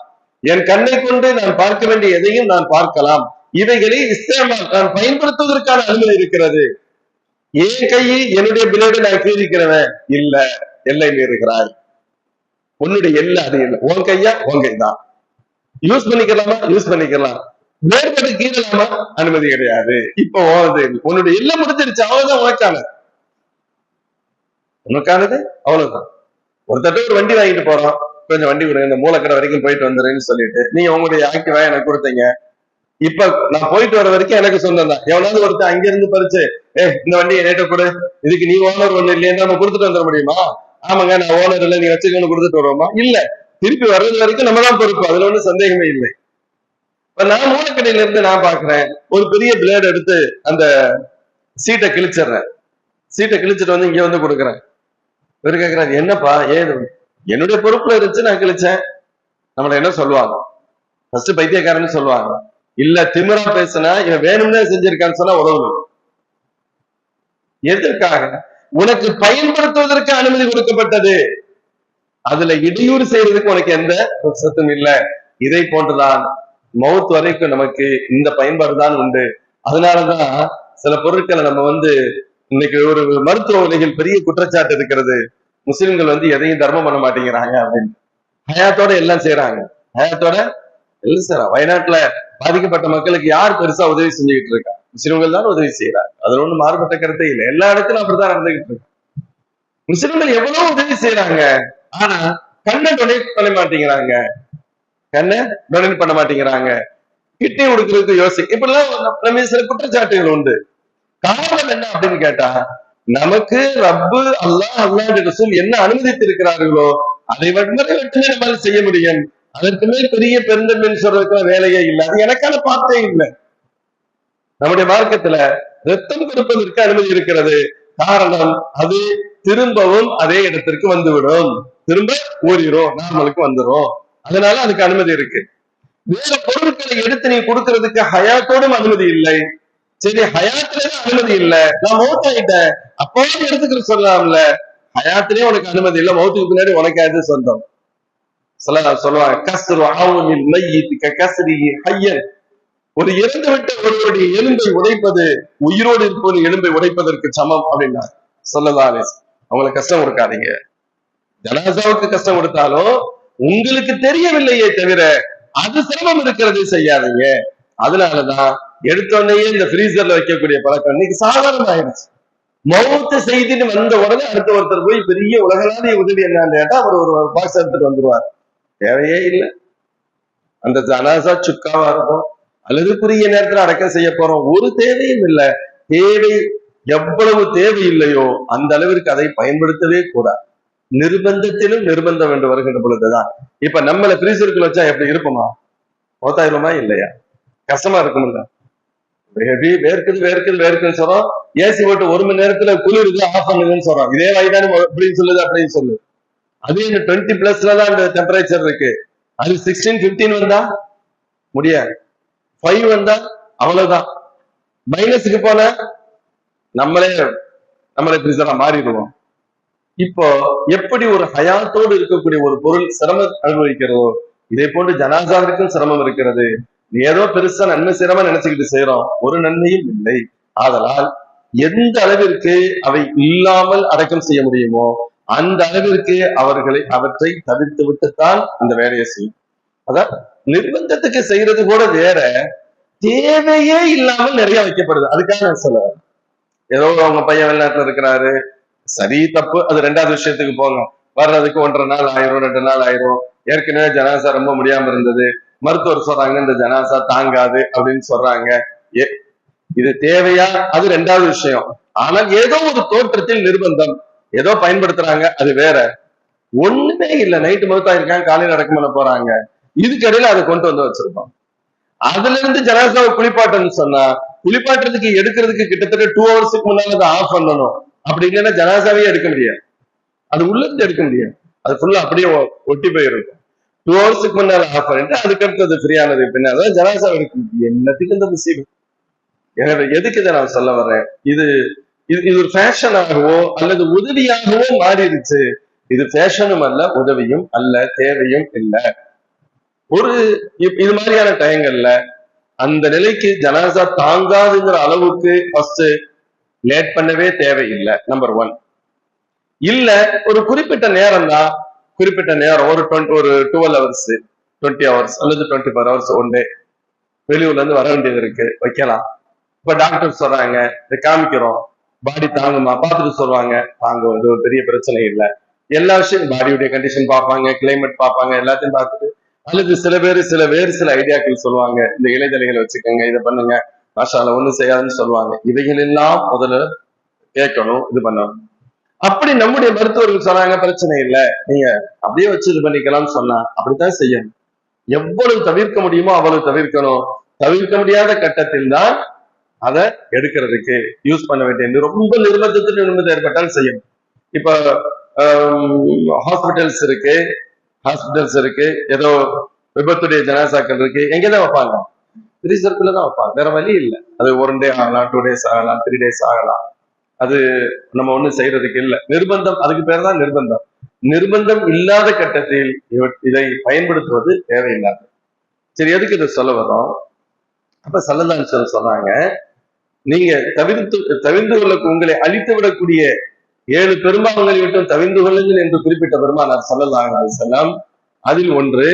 என் கண்ணை கொண்டு நான் பார்க்க வேண்டிய எதையும் நான் பார்க்கலாம். இவைகளை இஸ்லாமால் நான் பயன்படுத்துவதற்கான அனுமதி இருக்கிறது. என் கையை என்னுடைய பிளேடு நான் கீழிக்கிறவன் இல்ல, எல்லை மீறுகிறாய். உன்னுடைய எல்லை அது இல்லை. உன் கையா உன் கைதான், யூஸ் பண்ணிக்கலாமா யூஸ் பண்ணிக்கலாம், மேற்பட்டு கீழலாமா அனுமதி கிடையாது. இப்போ உன்னுடைய எல்லை முடிஞ்சிருச்சு, அவ்வளவுதான் உனக்கானது அவ்வளவுதான். ஒருத்தட்ட ஒரு வண்டி வாங்கிட்டு போறோம், கொஞ்சம் வண்டி கொடுங்க, இந்த மூலக்கடை வரைக்கும் போயிட்டு வந்துருன்னு சொல்லிட்டு நீங்க உங்களுடைய ஆக்டிவா எனக்கு கொடுத்தீங்க. இப்ப நான் போயிட்டு வர வரைக்கும் எனக்கு சொந்தம் தான். எவனாவது ஒருத்தர் அங்க இருந்து பறிச்சு இந்த வண்டியை நேட்ட கொடு, இதுக்கு நீ ஓனர் ஒண்ணு இல்லையா, நம்ம கொடுத்துட்டு வந்துட முடியுமா? ஆமாங்க நான் ஓனர் இல்லை, நீ வச்சுக்கணும் கொடுத்துட்டு வருவோமா? இல்ல, திருப்பி வர்றது வரைக்கும் நம்ம தான் பொறுப்பு, அதுல ஒன்றும் சந்தேகமே இல்லை. இப்ப நான் மூலக்கடையில இருந்து நான் பாக்குறேன், ஒரு பெரிய பிளேட் எடுத்து அந்த சீட்டை கிழிச்சிடுறேன். சீட்டை கிழிச்சிட்டு வந்து இங்க வந்து கொடுக்குறேன். இவரு கேட்கிறாரு, என்னப்பா ஏது? என்னுடைய பொறுப்புல இருந்துச்சு, நான் கிழிச்சேன். நம்மள என்ன சொல்லுவாங்க? ஃபர்ஸ்ட் பைத்தியக்காரன்னு சொல்லுவாங்க. இல்ல திமிரா பேசினா இவன் வேணும்னே செஞ்சிருக்கான்னு சொன்னா உதவணும். எதற்காக? உனக்கு பயன்படுத்துவதற்கு அனுமதி கொடுக்கப்பட்டது, அதுல இடையூறு செய்யறதுக்கு உனக்கு எந்த சத்தும் இல்லை. இதை போன்றுதான் மவுத் வரைக்கும் நமக்கு இந்த பயன்பாடு தான் உண்டு. அதனாலதான் சில பொருட்களை நம்ம இன்னைக்கு ஒரு மருத்துவ உலகில் பெரிய குற்றச்சாட்டு இருக்கிறது, முஸ்லிம்கள் எதையும் தர்மம் பண்ண மாட்டேங்கிறாங்க அப்படின்னு. ஹயாத்தோட எல்லாம் செய்யறாங்க, ஹயாத்தோட எல்லாம் செய்யறாங்க. வயநாட்டுல பாதிக்கப்பட்ட மக்களுக்கு யார் பெருசா உதவி செஞ்சுக்கிட்டு இருக்கா? முஸ்லிம்கள் தான் உதவி செய்யறாங்க. அதுல ஒண்ணு மாறுபட்ட கருத்தே இல்லை. எல்லா இடத்திலும் அப்படித்தான் நடந்துகிட்டு இருக்கு. முஸ்லிம்கள் எவ்வளவு உதவி செய்யறாங்க, ஆனா கண்ணை டொனேட் பண்ண மாட்டேங்கிறாங்க, கண்ணை டொனேட் பண்ண மாட்டேங்கிறாங்க, கிட்னி கொடுக்கறதுக்கு இப்படிலாம் நம்ம சில குற்றச்சாட்டுகள் உண்டு. காரணம் என்ன அப்படின்னு கேட்டா, நமக்கு ரப்பு அல்லாஹ் ரசூல் என்ன அனுமதித்து இருக்கிறார்களோ அதை மட்டுமே நம்ம செய்ய முடியும். அதற்கு மேல் பெரிய பெருந்தன்மை சொல்றதுக்கு வேலையே இல்லை. அது எனக்கான பார்த்தே இல்லை. நம்முடைய மார்க்கத்துல ரத்தம் கொடுப்பதற்கு அனுமதி இருக்கிறது. காரணம், அது திரும்பவும் அதே இடத்திற்கு வந்துவிடும், திரும்ப ஊறிடும், நார்மலுக்கு வந்துடும். அதனால அதுக்கு அனுமதி இருக்கு. வேற பொருட்களை எடுத்து நீ கொடுக்கறதுக்கு ஹயாத்தோடும் அனுமதி இல்லை. சரி, ஹயாத்துலயும் அனுமதி இல்லை, நான் மௌத்தாயிட்டேன், அப்போது எடுத்துக்கிற சொல்லலாம்ல. ஹயாத்திலேயே உனக்கு அனுமதி இல்லை, மௌத்துக்கு பின்னாடி உனக்கு அது சொந்தம். சொல்லுவாங்க, கஸ்ரு ஆவுனில் மையித் கஸ்ரிஹி ஹய்யன். ஒரு இறந்து விட்ட ஒருவருடைய எலும்பை உடைப்பது உயிரோடு இருப்பவன் எலும்பை உடைப்பதற்கு சமம் அப்படின்னா சொல்லலாம். அவங்களுக்கு கஷ்டம் கொடுக்காதீங்க. ஜனாசாவுக்கு கஷ்டம் கொடுத்தாலும் உங்களுக்கு தெரியவில்லையே தவிர அது சிரமம் இருக்கிறது, செய்யாதீங்க. அதனாலதான் எடுத்தோடனே இந்த ஃப்ரீசர்ல வைக்கக்கூடிய பழக்கம் இன்னைக்கு சாதாரண ஆயிடுச்சு. மௌத்த செய்தின்னு வந்த உடனே அடுத்த ஒருத்தர் போய் பெரிய உலகளாவிய உதவி என்னன்னு கேட்டா அவர் ஒரு பாக்ஸ் எடுத்துட்டு வந்துருவார். தேவையே இல்லை. அந்த ஜனாசா சுக்காவா இருக்கும், அல்லது குறுகிய நேரத்துல அடக்கம் செய்ய போறோம், ஒரு தேவையும் இல்லை. தேவை எவ்வளவு தேவை இல்லையோ அந்த அளவிற்கு அதை பயன்படுத்தவே கூடாது. நிர்பந்தத்திலும் நிர்பந்தம் என்று வருகின்ற பொழுதுதான். இப்ப நம்மளை ஃப்ரீசருக்குள்ள வச்சா எப்படி இருப்போமா? மௌத்தாயிருமா இல்லையா? கஷ்டமா இருக்கும்ல. வேர்க்குன்னு சொல்றோம், ஏசி போட்டு 1 மணி நேரத்துல குளிருக்கு ஆஃப் பண்ணுதுன்னு சொல்றோம். இதே வயதான அப்படின்னு சொல்லுது, அப்படின்னு சொல்லுது. அது 20+ தான் அந்த டெம்பரேச்சர் இருக்கு. அது 16, 15 வந்தா முடியாது, 5 வந்தா அவ்வளவுதான். மைனஸுக்கு போன நம்மளே ஃப்ரீசரா மாறிடுவோம். இப்போ எப்படி ஒரு ஹயாத்தோடு இருக்கக்கூடிய ஒரு பொருள் சிரமம் அனுபவிக்கிறதோ, இதே போன்று ஜனாசாவிற்கும் சிரமம் இருக்கிறது. ஏதோ பெருசா நன்மை சிரமம் நினைச்சுக்கிட்டு செய்யறோம், ஒரு நன்மையும் இல்லை. ஆதலால் எந்த அளவிற்கு அவை இல்லாமல் அடக்கம் செய்ய முடியுமோ அந்த அளவிற்கு அவற்றை தவிர்த்து விட்டுத்தான் அந்த வேலையை செய்யும். அதான் நிர்பந்தத்துக்கு செய்யறது கூட வேற, தேவையே இல்லாமல் நிறைய வைக்கப்படுது. அதுக்காக நான் சொல்லுவேன், ஏதோ அவங்க பையன் வெளிநாட்டுல இருக்கிறாரு, சரி தப்பு அது ரெண்டாவது விஷயத்துக்கு போங்க. வர்றதுக்கு 1.5 நாள் ஆயிரும், 2 நாள் ஆயிரும். ஏற்கனவே ஜனாசா ரொம்ப முடியாம இருந்தது, மருத்துவர் சொல்றாங்க இந்த ஜனாசா தாங்காது அப்படின்னு சொல்றாங்க. இது தேவையா? அது ரெண்டாவது விஷயம். ஆனால் ஏதோ ஒரு தோற்றத்தில் நிர்பந்தம், ஏதோ பயன்படுத்துறாங்க, அது வேற. ஒண்ணுமே இல்லை, நைட்டு மருத்தாயிருக்காங்க, காலையில் அடக்கம் பண்ண போறாங்க, இதுக்கடையில அதை கொண்டு வந்து வச்சிருப்போம். அதுல இருந்து ஜனாசாவை குளிப்பாட்டன்னு சொன்னா, குளிப்பாட்டுறதுக்கு எடுக்கிறதுக்கு கிட்டத்தட்ட 2 ஹவர்ஸுக்கு முன்னால அதை ஆஃப் பண்ணணும். அப்படி இல்லைன்னா ஜனாசாவே எடுக்க முடியாது, அது உள்ள இருந்து எடுக்க முடியாது, அது ஃபுல்லா அப்படியே ஒட்டி போயிருக்கும். 2 ஹவர்ஸுக்கு முன்னால ஆஃப் பண்ணிட்டு அதுக்கடுத்தது ஃப்ரீயானது பின்னால ஜனாசாவை எடுக்க முடியும். என்னத்துக்கு இந்த முசீபத்? எனவே எதுக்கு இதை நான் சொல்ல வர்றேன், இது ஒரு ஃபேஷனாகவோ அல்லது உதவியாகவோ மாறிடுச்சு. இது ஃபேஷனும் அல்ல, உதவியும் அல்ல, தேவையும் இல்லை. இது மாதிரியான டயங்கள்ல அந்த நிலைக்கு ஜனாசா தாங்காதுங்கிற அளவுக்கு ஃபர்ஸ்ட் லேட் பண்ணவே தேவையில்லை, நம்பர் 1. இல்ல ஒரு குறிப்பிட்ட நேரம் தான், குறிப்பிட்ட நேரம் ஒரு 12 ஹவர்ஸ், 20 ஹவர்ஸ் அல்லது 24 ஹவர்ஸ் ஒன் டே வெளியூர்ல இருந்து வர வேண்டியது இருக்கு, வைக்கலாம். இப்ப டாக்டர் சொல்றாங்க இதை காமிக்கிறோம், பாடி தாங்குமா பார்த்துட்டு சொல்லுவாங்க, தாங்க வந்து ஒரு பெரிய பிரச்சனை இல்லை. எல்லா விஷயம் பாடியுடைய கண்டிஷன் பார்ப்பாங்க, கிளைமேட் பார்ப்பாங்க, எல்லாத்தையும் பார்த்துட்டு, அல்லது சில ஐடியாக்கள் சொல்லுவாங்க, இந்த இலைதலைகளை வச்சுக்கோங்க, இதை பண்ணுங்க, மாஷால ஒண்ணும் செய்யாதுன்னு சொல்லுவாங்க. இவைகள் எல்லாம் முதல்ல கேட்கணும், இது பண்ணணும். அப்படி நம்முடைய மருத்துவர்கள் சொன்னாங்க பிரச்சனை இல்லை, நீங்க அப்படியே வச்சு இது பண்ணிக்கலாம்னு சொன்னா அப்படித்தான் செய்யணும். எவ்வளவு தவிர்க்க முடியுமோ அவ்வளவு தவிர்க்கணும். தவிர்க்க முடியாத கட்டத்தில் தான் அதை எடுக்கிறதுக்கு யூஸ் பண்ண வேண்டிய, ரொம்ப நிர்பந்தத்துக்கு நிர்பந்தம் ஏற்பட்டால் செய்யணும். இப்ப ஹாஸ்பிட்டல்ஸ் இருக்கு, ஏதோ விபத்துடைய ஜனாசாக்கள் இருக்கு, எங்கதான் வைப்பாங்க? ஃப்ரீசருக்குள்ளதான் வைப்பாங்க, வேற வழி இல்லை. அது 1 டே ஆகலாம், 2 டேஸ் ஆகலாம், 3 டேஸ் ஆகலாம். அது நம்ம ஒண்ணும் செய்யறதுக்கு இல்லை. நிர்பந்தம், அதுக்கு பேர் தான் நிர்பந்தம். நிர்பந்தம் இல்லாத கட்டத்தில் இதை பயன்படுத்துவது தேவையில்லாது. சரி, எதுக்கு இதை சொல்ல வர்றோம்? அப்ப ஸல்லல்லாஹு சொன்னாங்க, நீங்க தவிர்ந்து கொள்ள உங்களை அழித்து விடக்கூடிய 7 பெரும்பாவங்களை விட்டும் தவிர்ந்து கொள்ளுங்கள் என்று குறிப்பிட்ட பெருமானார் ஸல்லல்லாஹு அலைஹி வஸல்லம். அதில் ஒன்று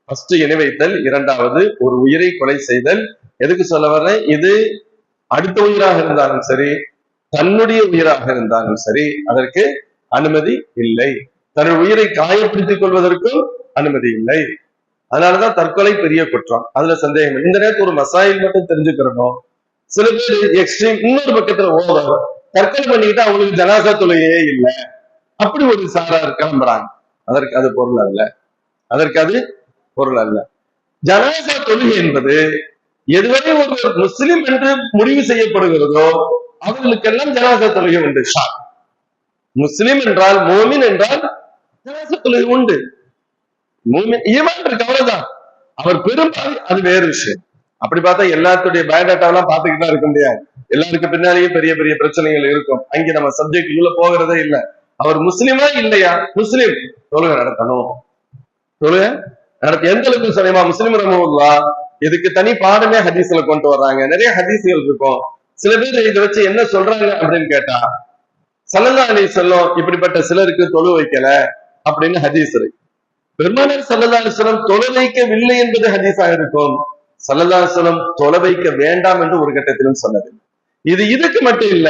ஃபர்ஸ்ட் இணை வைத்தல், 2வது ஒரு உயிரை கொலை செய்தல். எதுக்கு சொல்ல வர்றேன்? இது அடுத்த உயிராக இருந்தாலும் சரி, தன்னுடைய உயிராக இருந்தாலும் சரி, அதற்கு அனுமதி இல்லை. தன்னுடைய உயிரை காயப்படுத்திக் கொள்வதற்கும் அனுமதி இல்லை. அதனாலதான் தற்கொலை பெரிய குற்றம், அதுல சந்தேகம் இல்லை. இந்த நேரத்தில் ஒரு மசாயில் மட்டும் தெரிஞ்சுக்கிறோம். சில பேர் எக்ஸ்ட்ரீம் இன்னொரு பக்கத்துல ஓவர் தற்கொலை பண்ணிக்கிட்டு அவங்களுக்கு ஜனாசா தொழுகையே இல்லை, அப்படி ஒரு சாரார் கிளம்புறாங்க. அதற்கு அது பொருள் அல்ல. ஜனாசா தொழுகை என்பது எதுவரை ஒருவர் முஸ்லிம் என்று முடிவு செய்யப்படுகிறதோ அவர்களுக்கெல்லாம் ஜனாசா தொழுகை உண்டு. முஸ்லிம் என்றால், மோமின் என்றால் ஜனாசா தொழுகை உண்டு. மூமின் ஈமான் இருக்கு, அவ்வளவுதான். அவர் பெரும்பாலும் அது வேறு விஷயம். அப்படி பார்த்தா எல்லாத்துடைய பயோடாட்டாவெல்லாம் பார்த்துக்கிட்டு தான் இருக்க முடியாது. எல்லாருக்கும் பின்னாலேயும் பெரிய பெரிய பிரச்சனைகள் இருக்கும். அங்கே நம்ம சப்ஜெக்ட் உள்ள போகிறதே இல்லை. அவர் முஸ்லிமா இல்லையா? முஸ்லிம், தொழுகை நடத்தணும். தொழுகை நடத்த எந்த அளவுக்கு சொன்னா முஸ்லிம் ரஹ்மத்துல்லா இதுக்கு தனி பாடமே ஹதீஸ்ல கொண்டு வர்றாங்க. நிறைய ஹதீஸ்கள் இருக்கும். சில பேர் இதை வச்சு என்ன சொல்றாங்க அப்படின்னு கேட்டா, ஸல்லல்லாஹு அலைஹி வஸல்லம் இப்படிப்பட்ட சிலருக்கு தொழு வைக்கல அப்படின்னு ஹதீஸ் இருக்கு. பெருமானார் ஸல்லல்லாஹு அலைஹி வஸல்லம் தொழு வைக்கவில்லை என்பது ஹதீஸாக இருக்கும். ஸல்லல்லாஹு அலைஹி வஸல்லம் தொழு வைக்க வேண்டாம் என்று ஒரு கட்டத்திலும் சொன்னது. இது இதுக்கு மட்டும் இல்ல,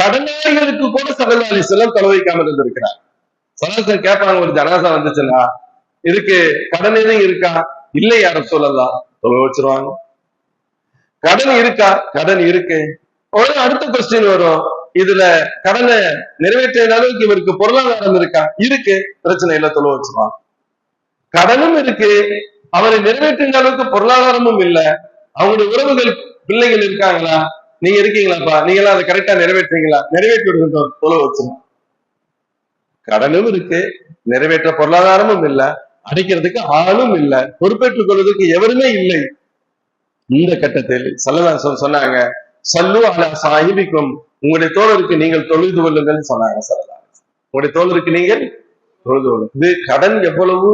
கடனாளிகளுக்கு கூட ஸல்லல்லாஹு அலைஹி வஸல்லம் தொழு வைக்காமல் இருந்திருக்கிறார். ஸல்லல்லாஹு கேட்பாங்க, ஒரு ஜனாசா வந்துச்சுன்னா இதுக்கு கடன் எதுவும் இருக்கா? இல்லை யா ரசூலல்லாஹ், தொழு வச்சிருவாங்க. கடன் இருக்கா? கடன் இருக்கு. உடனே அடுத்த கொஸ்டின் வரும், இதுல கடனை நிறைவேற்ற அளவுக்கு இவருக்கு பொருளாதாரம் இருக்கா? இருக்கு, பிரச்சனை இல்லை, தொழு வச்சிருவாங்க. கடனும் இருக்கு, அவரை நிறைவேற்ற அளவுக்கு பொருளாதாரமும் இல்லை, அவங்களுடைய உறவுகள் பிள்ளைகள் இருக்காங்களா? நீங்க இருக்கீங்களாப்பா, நீங்க எல்லாம் அதை கரெக்டா நிறைவேற்றீங்களா? நிறைவேற்றி விடுகின்றோம், தொழு வச்சிருவோம். கடனும் இருக்கு, நிறைவேற்ற பொருளாதாரமும் இல்லை, அடைக்கிறதுக்கு ஆளும் இல்லை, பொறுப்பேற்றுக் கொள்வதற்கு எவருமே இல்லை. இந்த கட்டத்தில் ஸல்லல்லாஹு அலைஹி வஸல்லம் சொன்னாங்க, ஸல்லு அலா ஸாஹிபிக்கும், உங்களுடைய தோழருக்கு நீங்கள் தொழுது கொள்ளுங்கள் சொன்னாங்க. ஸல்லல்லாஹு அலைஹி வஸல்லம் உங்களுடைய தோழருக்கு நீங்கள் தொழுது கொள்ளுங்கள். இது கடன் எவ்வளவு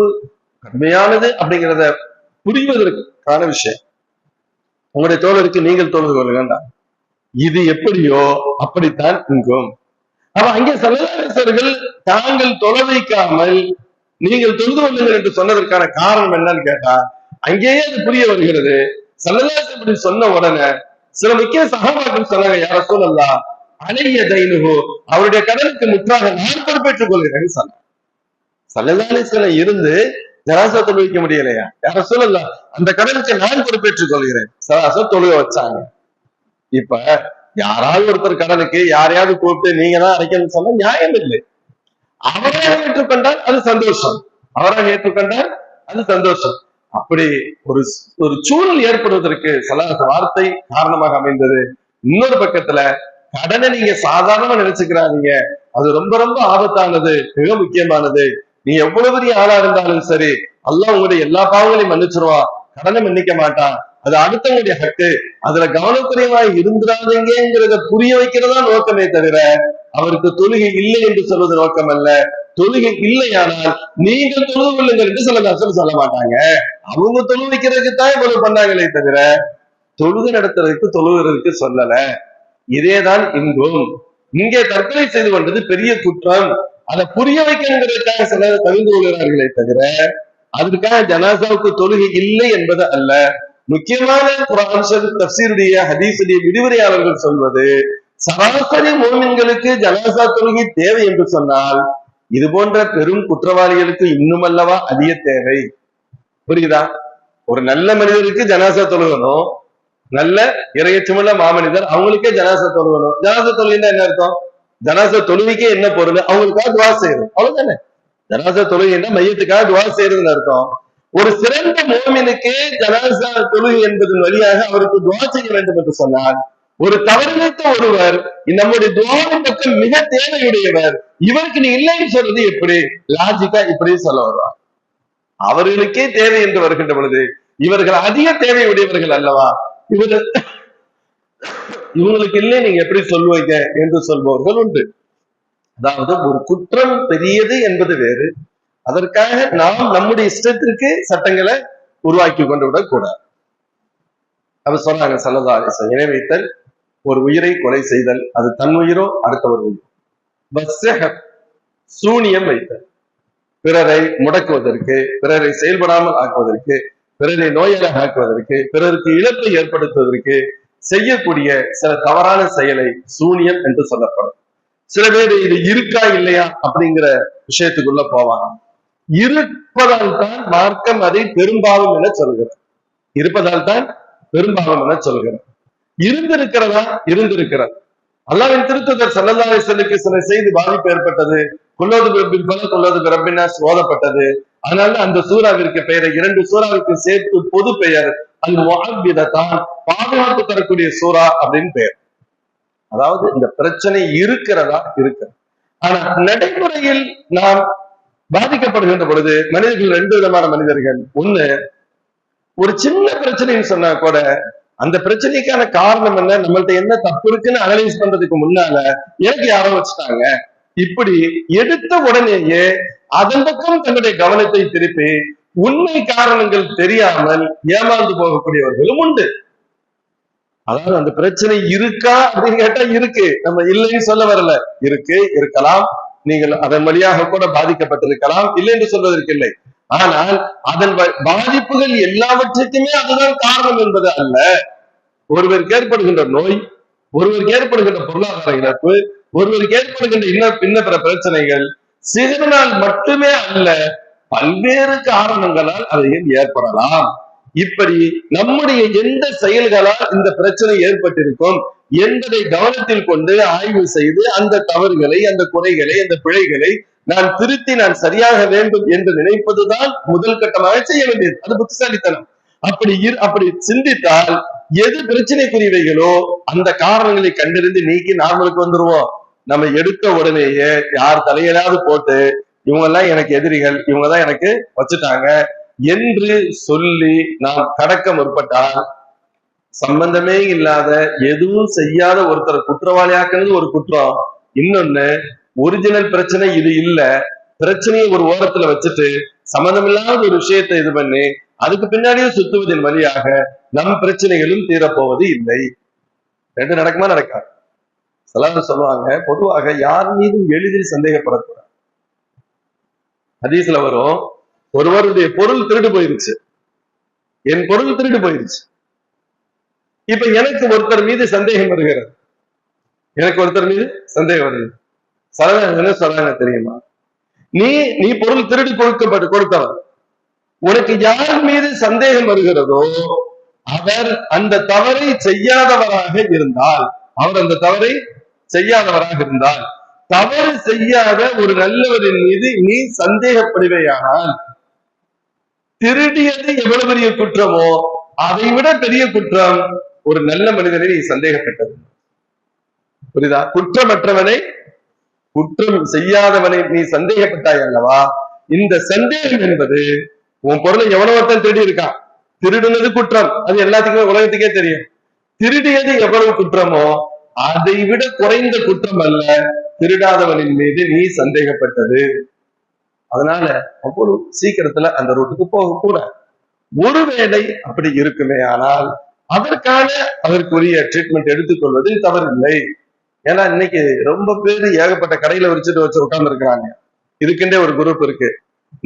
கடுமையானது அப்படிங்கிறத புரிவதற்கான விஷயம். உங்களுடைய தோழருக்கு நீங்கள் தொழுது கொள்ளுங்க. இது எப்படியோ அப்படித்தான் இங்கும். அப்ப அங்கே ஸல்லல்லாஹு அலைஹி வஸல்லம் தாங்கள் தொழ வைக்காமல் நீங்கள் தொழுது கொள்ளுங்கள் என்று சொன்னதற்கான காரணம் என்னன்னு கேட்டா, அங்கேயே அது புரிய வருகிறது. ஸல்லல்லாஹு அலைஹி வஸல்லம் சொன்ன உடனே சில முக்கிய சஹாபாக்கள் சொன்னாங்க, யா ரசூலல்லாஹ் அலைய தைனுஹு, அவருடைய கடனுக்கு முற்றாக நான் பொறுப்பேற்றுக் கொள்கிறேன்னு சொன்னாங்க. ஸல்லல்லாஹு அலைஹி வஸல்லம் இருந்து ஜனாசா தொழு வைக்க முடியலையா? யா ரசூலல்லாஹ் அந்த கடனுக்கு நான் பொறுப்பேற்றுக் கொள்கிறேன். ஸல்லல்லாஹு தொழுக வச்சாங்க. இப்ப யாராவது ஒருத்தர் கடனுக்கு யாரையாவது கூப்பிட்டு நீங்க தான் அடைக்கணும்னு சொன்னா நியாயம் இல்லை. அவராக ஏற்றுக்கொண்டால் அது சந்தோஷம், அவராக ஏற்றுக்கொண்டால் அது சந்தோஷம். அப்படி ஒரு ஒரு சூழல் ஏற்படுவதற்கு ஸல்லல்லாஹு வார்த்தை காரணமாக அமைந்தது. இன்னொரு பக்கத்துல கடனை நீங்க சாதாரணமா நினைச்சுக்கிறாதீங்க, அது ரொம்ப ரொம்ப ஆபத்தானது, மிக முக்கியமானது. நீ எவ்வளவு பெரிய ஆளா இருந்தாலும் சரி, அல்லாஹ் உங்களுடைய எல்லா பாவங்களையும் மன்னிச்சிருவான், கடனை மன்னிக்க மாட்டான். அது அடுத்தவங்களுடைய ஹக்கு, அதுல கவனக்குறைவாய் இருந்துடாதீங்கிறத புரிய வைக்கிறதா நோக்கமே தவிர அவருக்கு தொழுகை இல்லை என்று சொல்வது நோக்கம் அல்ல. தொழுகை இல்லையானால் நீங்கள் தொழுது கொள்ளுங்கள் என்று சொல்ல மாட்டாங்க. அவங்க தொழு வைக்கிறதுக்கு தான் இவ்வளவு பண்ணாங்களே தவிர தொழுகை நடத்துறதுக்கு தொழுகிறதுக்கு சொல்லல. இதேதான் இங்கும். இங்கே தற்கொலை செய்து கொண்டது பெரிய குற்றம். அதை புரிய வைக்கிறதுக்காக சிலர் தவிர்த்து கொள்கிறார்களே தவிர அதற்காக ஜனாசாவுக்கு தொழுகை இல்லை என்பது அல்ல. முக்கியமான குர்ஆன் தஃசீருடைய ஹதீஸுடைய விரிவுரையாளர்கள் சொல்வது, சராசரி மோமின்களுக்கு ஜனாசா தொழுகை தேவை என்று சொன்னால் இது போன்ற பெரும் குற்றவாளிகளுக்கு இன்னும் அல்லவா அதிக தேவை. புரியுதா? ஒரு நல்ல மனிதருக்கு ஜனாசா தொழுகணும், நல்ல இறையச்சமுள்ள மாமனிதர் அவங்களுக்கே ஜனாசா தொழுகணும். ஜனாசா தொழுகைன்னா என்ன அர்த்தம்? ஜனாசா தொழுகைக்கே என்ன பொருள்? அவங்களுக்காக துவா செய்யணும், அவ்வளவுதானே. ஜனாசா தொழுகைன்னா மையத்துக்காக துவா செய்யறதுன்னு அர்த்தம். ஒரு சிறந்த மோமினுக்கு ஜனாசா தொழுகை என்பதன் வழியாக அவருக்கு துவா செய்ய வேண்டும் என்று சொன்னால், ஒரு தவறிழைத்த ஒருவர் நம்முடைய துவாவின் பக்கம் மிக தேவையுடையவர், இவருக்கு நீ இல்லைன்னு சொல்றது எப்படி? லாஜிக்கா இப்படி சொல்ல வருவார். அவர்களுக்கே தேவை என்று வருகின்ற பொழுது இவர்கள் அதிக தேவையுடையவர்கள் அல்லவா, இவங்களுக்கு இல்லை நீங்க எப்படி சொல்லுவீங்க என்று சொல்பவர்கள் உண்டு. அதாவது ஒரு குற்றம் பெரியது என்பது வேறு, அதற்காக நாம் நம்முடைய இஷ்டத்திற்கு சட்டங்களை உருவாக்கி கொண்டு விடக் கூடாது. அவர் சொன்னாங்க ஸல்லல்லாஹு அலைஹி வஸல்லம், இணை வைத்தல், ஒரு உயிரை கொலை செய்தல், அது தன் உயிரோ அடுத்தவர் உயிர், சூனியம் வைத்தல், பிறரை முடக்குவதற்கு, பிறரை செயல்படாமல் ஆக்குவதற்கு, பிறரை நோயாளியாக ஆக்குவதற்கு, பிறருக்கு இழப்பை ஏற்படுத்துவதற்கு செய்யக்கூடிய சில தவறான செயலை சூனியம் என்று சொல்லப்படும். சில பேர் இது இருக்கா இல்லையா அப்படிங்கிற விஷயத்துக்குள்ள போவாங்க. இருப்பதால் தான் மார்க்கம் அதை பெரும்பாவம் என சொல்கிறது. இருப்பதால் தான் பெரும்பாவம் என சொல்கிறது. இருந்திருக்கிறதா? இருந்திருக்கிறது. அல்லாஹ்வின் திருத்தூதர் ஸல்லல்லாஹு அலைஹி வஸல்லம் சில செய்தி பாதிப்பு ஏற்பட்டது, கொல்லது ரப்பினாஸ் ஓதப்பட்டது. அதனால அந்த சூறாவிற்கு பெயரை 2 சூறாவிற்கு சேர்த்து பொது பெயர் அல் முஅவ்விதத்தான், பாதுகாப்பு தரக்கூடிய சூரா அப்படின்னு பேர். அதாவது இந்த பிரச்சனை இருக்கிறதா இருக்கு. ஆனா நடைமுறையில் நாம் பாதிக்கப்படுகின்ற பொழுது மனிதர்கள் ரெண்டு விதமான மனிதர்கள். ஒண்ணு, ஒரு சின்ன பிரச்சனைன்னு சொன்னா கூட அந்த பிரச்சனைக்கான காரணம் என்ன, நம்மள்ட்ட என்ன தப்பு இருக்குன்னு அனலைஸ் பண்றதுக்கு முன்னால எனக்கு யாரோ வச்சுட்டாங்க இப்படி எடுத்த உடனேயே அதன் பக்கம் தன்னுடைய கவனத்தை திருப்பி உண்மை காரணங்கள் தெரியாமல் ஏமாந்து போகக்கூடியவர்களும் உண்டு. அதாவது அந்த பிரச்சனை இருக்கா அப்படின்னு கேட்டா இருக்கு, நம்ம இல்லைன்னு சொல்ல வரல, இருக்கு, இருக்கலாம், நீங்கள் அதன் வழியாக கூட பாதிக்கப்பட்டிருக்கலாம், இல்லை என்று சொல்வதற்கு இல்லை. ஆனால் அதன் பாதிப்புகள் எல்லாவற்றுக்குமே அதுதான் காரணம் என்பது அல்ல. ஒருவருக்கு ஏற்படுகின்ற நோய், ஒருவருக்கு ஏற்படுகின்ற பொருளாதார இழப்பு, ஒருவருக்கு ஏற்படுகின்ற இன்ன பிற பிரச்சனைகள் சிறிதனால் மட்டுமே அல்ல, பல்வேறு காரணங்களால் அதையும் ஏற்படலாம். இப்படி நம்முடைய எந்த செயல்களால் இந்த பிரச்சனை ஏற்பட்டிருக்கும் என்பதை கவனத்தில் கொண்டு ஆய்வு செய்து அந்த தவறுகளை, அந்த குறைகளை, அந்த பிழைகளை நான் திருத்தி நான் சரியாக வேண்டும் என்று நினைப்பதுதான் முதல் கட்டமாக செய்ய வேண்டியது. அது புத்திசாலித்தனம். அப்படி சிந்தித்தால் எது பிரச்சனைக்குரியவைகளோ அந்த காரணங்களை கண்டறிந்து நீக்கி நார்மலுக்கு வந்துருவோம். நம்ம எடுத்த உடனேயே யார் தலையிலாவது போட்டு இவங்க எல்லாம் எனக்கு எதிரிகள், இவங்கதான் எனக்கு வச்சுட்டாங்க என்று சொல்லி நாம் கடக்க முற்பட்டால் சம்பந்தமே இல்லாத எதுவும் செய்யாத ஒருத்தரை குற்றவாளியாக்குறது ஒரு குற்றம். இன்னொன்னு, ஒரிஜினல் பிரச்சனை இது இல்ல, பிரச்சனையை ஒரு ஓரத்துல வச்சுட்டு சம்பந்தமில்லாத ஒரு விஷயத்தை இது பண்ணி அதுக்கு பின்னாடியே சுத்துவதன் வழியாக நம் பிரச்சனைகளும் தீரப்போவது இல்லை. ரெண்டு நடக்குமா? நடக்காது. சிலர் சொல்லுவாங்க, பொதுவாக யார் மீதும் எளிதில் சந்தேகப்படக்கூடாது. ஹதீஸ்ல வரும், ஒருவருடைய பொருள் திருடு போயிருச்சு, என் பொருள் திருடு போயிருச்சு. இப்ப எனக்கு ஒருத்தர் மீது சந்தேகம் வருகிறது, எனக்கு ஒருத்தர் மீது சந்தேகம் வருது. சிலர் என்ன சொல்றாங்க தெரியுமா, நீ பொருள் திருடி கொடுத்தவர், உனக்கு யார் மீது சந்தேகம் வருகிறதோ அவர் அந்த தவறை செய்யாதவராக இருந்தால், தவறு செய்யாத ஒரு நல்லவரின் மீது நீ சந்தேகப்படுவையானால் திருடியது எவ்வளவு பெரிய குற்றமோ அதை விட பெரிய குற்றம் ஒரு நல்ல மனிதனை நீ சந்தேகப்பட்டது. புரியுதா? குற்றமற்றவனை, குற்றம் செய்யாதவனை நீ சந்தேகப்பட்டாய் அல்லவா? இந்த சந்தேகம் என்பது, உன் பொருளை எவ்வளவு திருடி இருக்கான், திருடுனது குற்றம், அது எல்லாத்துக்குமே உலகத்துக்கே தெரியும். திருடியது எவ்வளவு குற்றமோ அதை விட குறைந்த குற்றம் அல்ல திருடாதவனின் மீது நீ சந்தேகப்பட்டது. அதனால அவ்வளவு சீக்கிரத்துல அந்த ரூட்டுக்கு போகக்கூடாது. ஒருவேளை அப்படி இருக்குமே ஆனால் அதற்குரிய ட்ரீட்மெண்ட் எடுத்துக்கொள்வதில் தவறில்லை. ஏன்னா இன்னைக்கு ரொம்ப பேர் ஏகப்பட்ட கடையில வச்சு உட்கார்ந்து இருக்கிறாங்க. இதுக்குண்டே ஒரு குரூப் இருக்கு.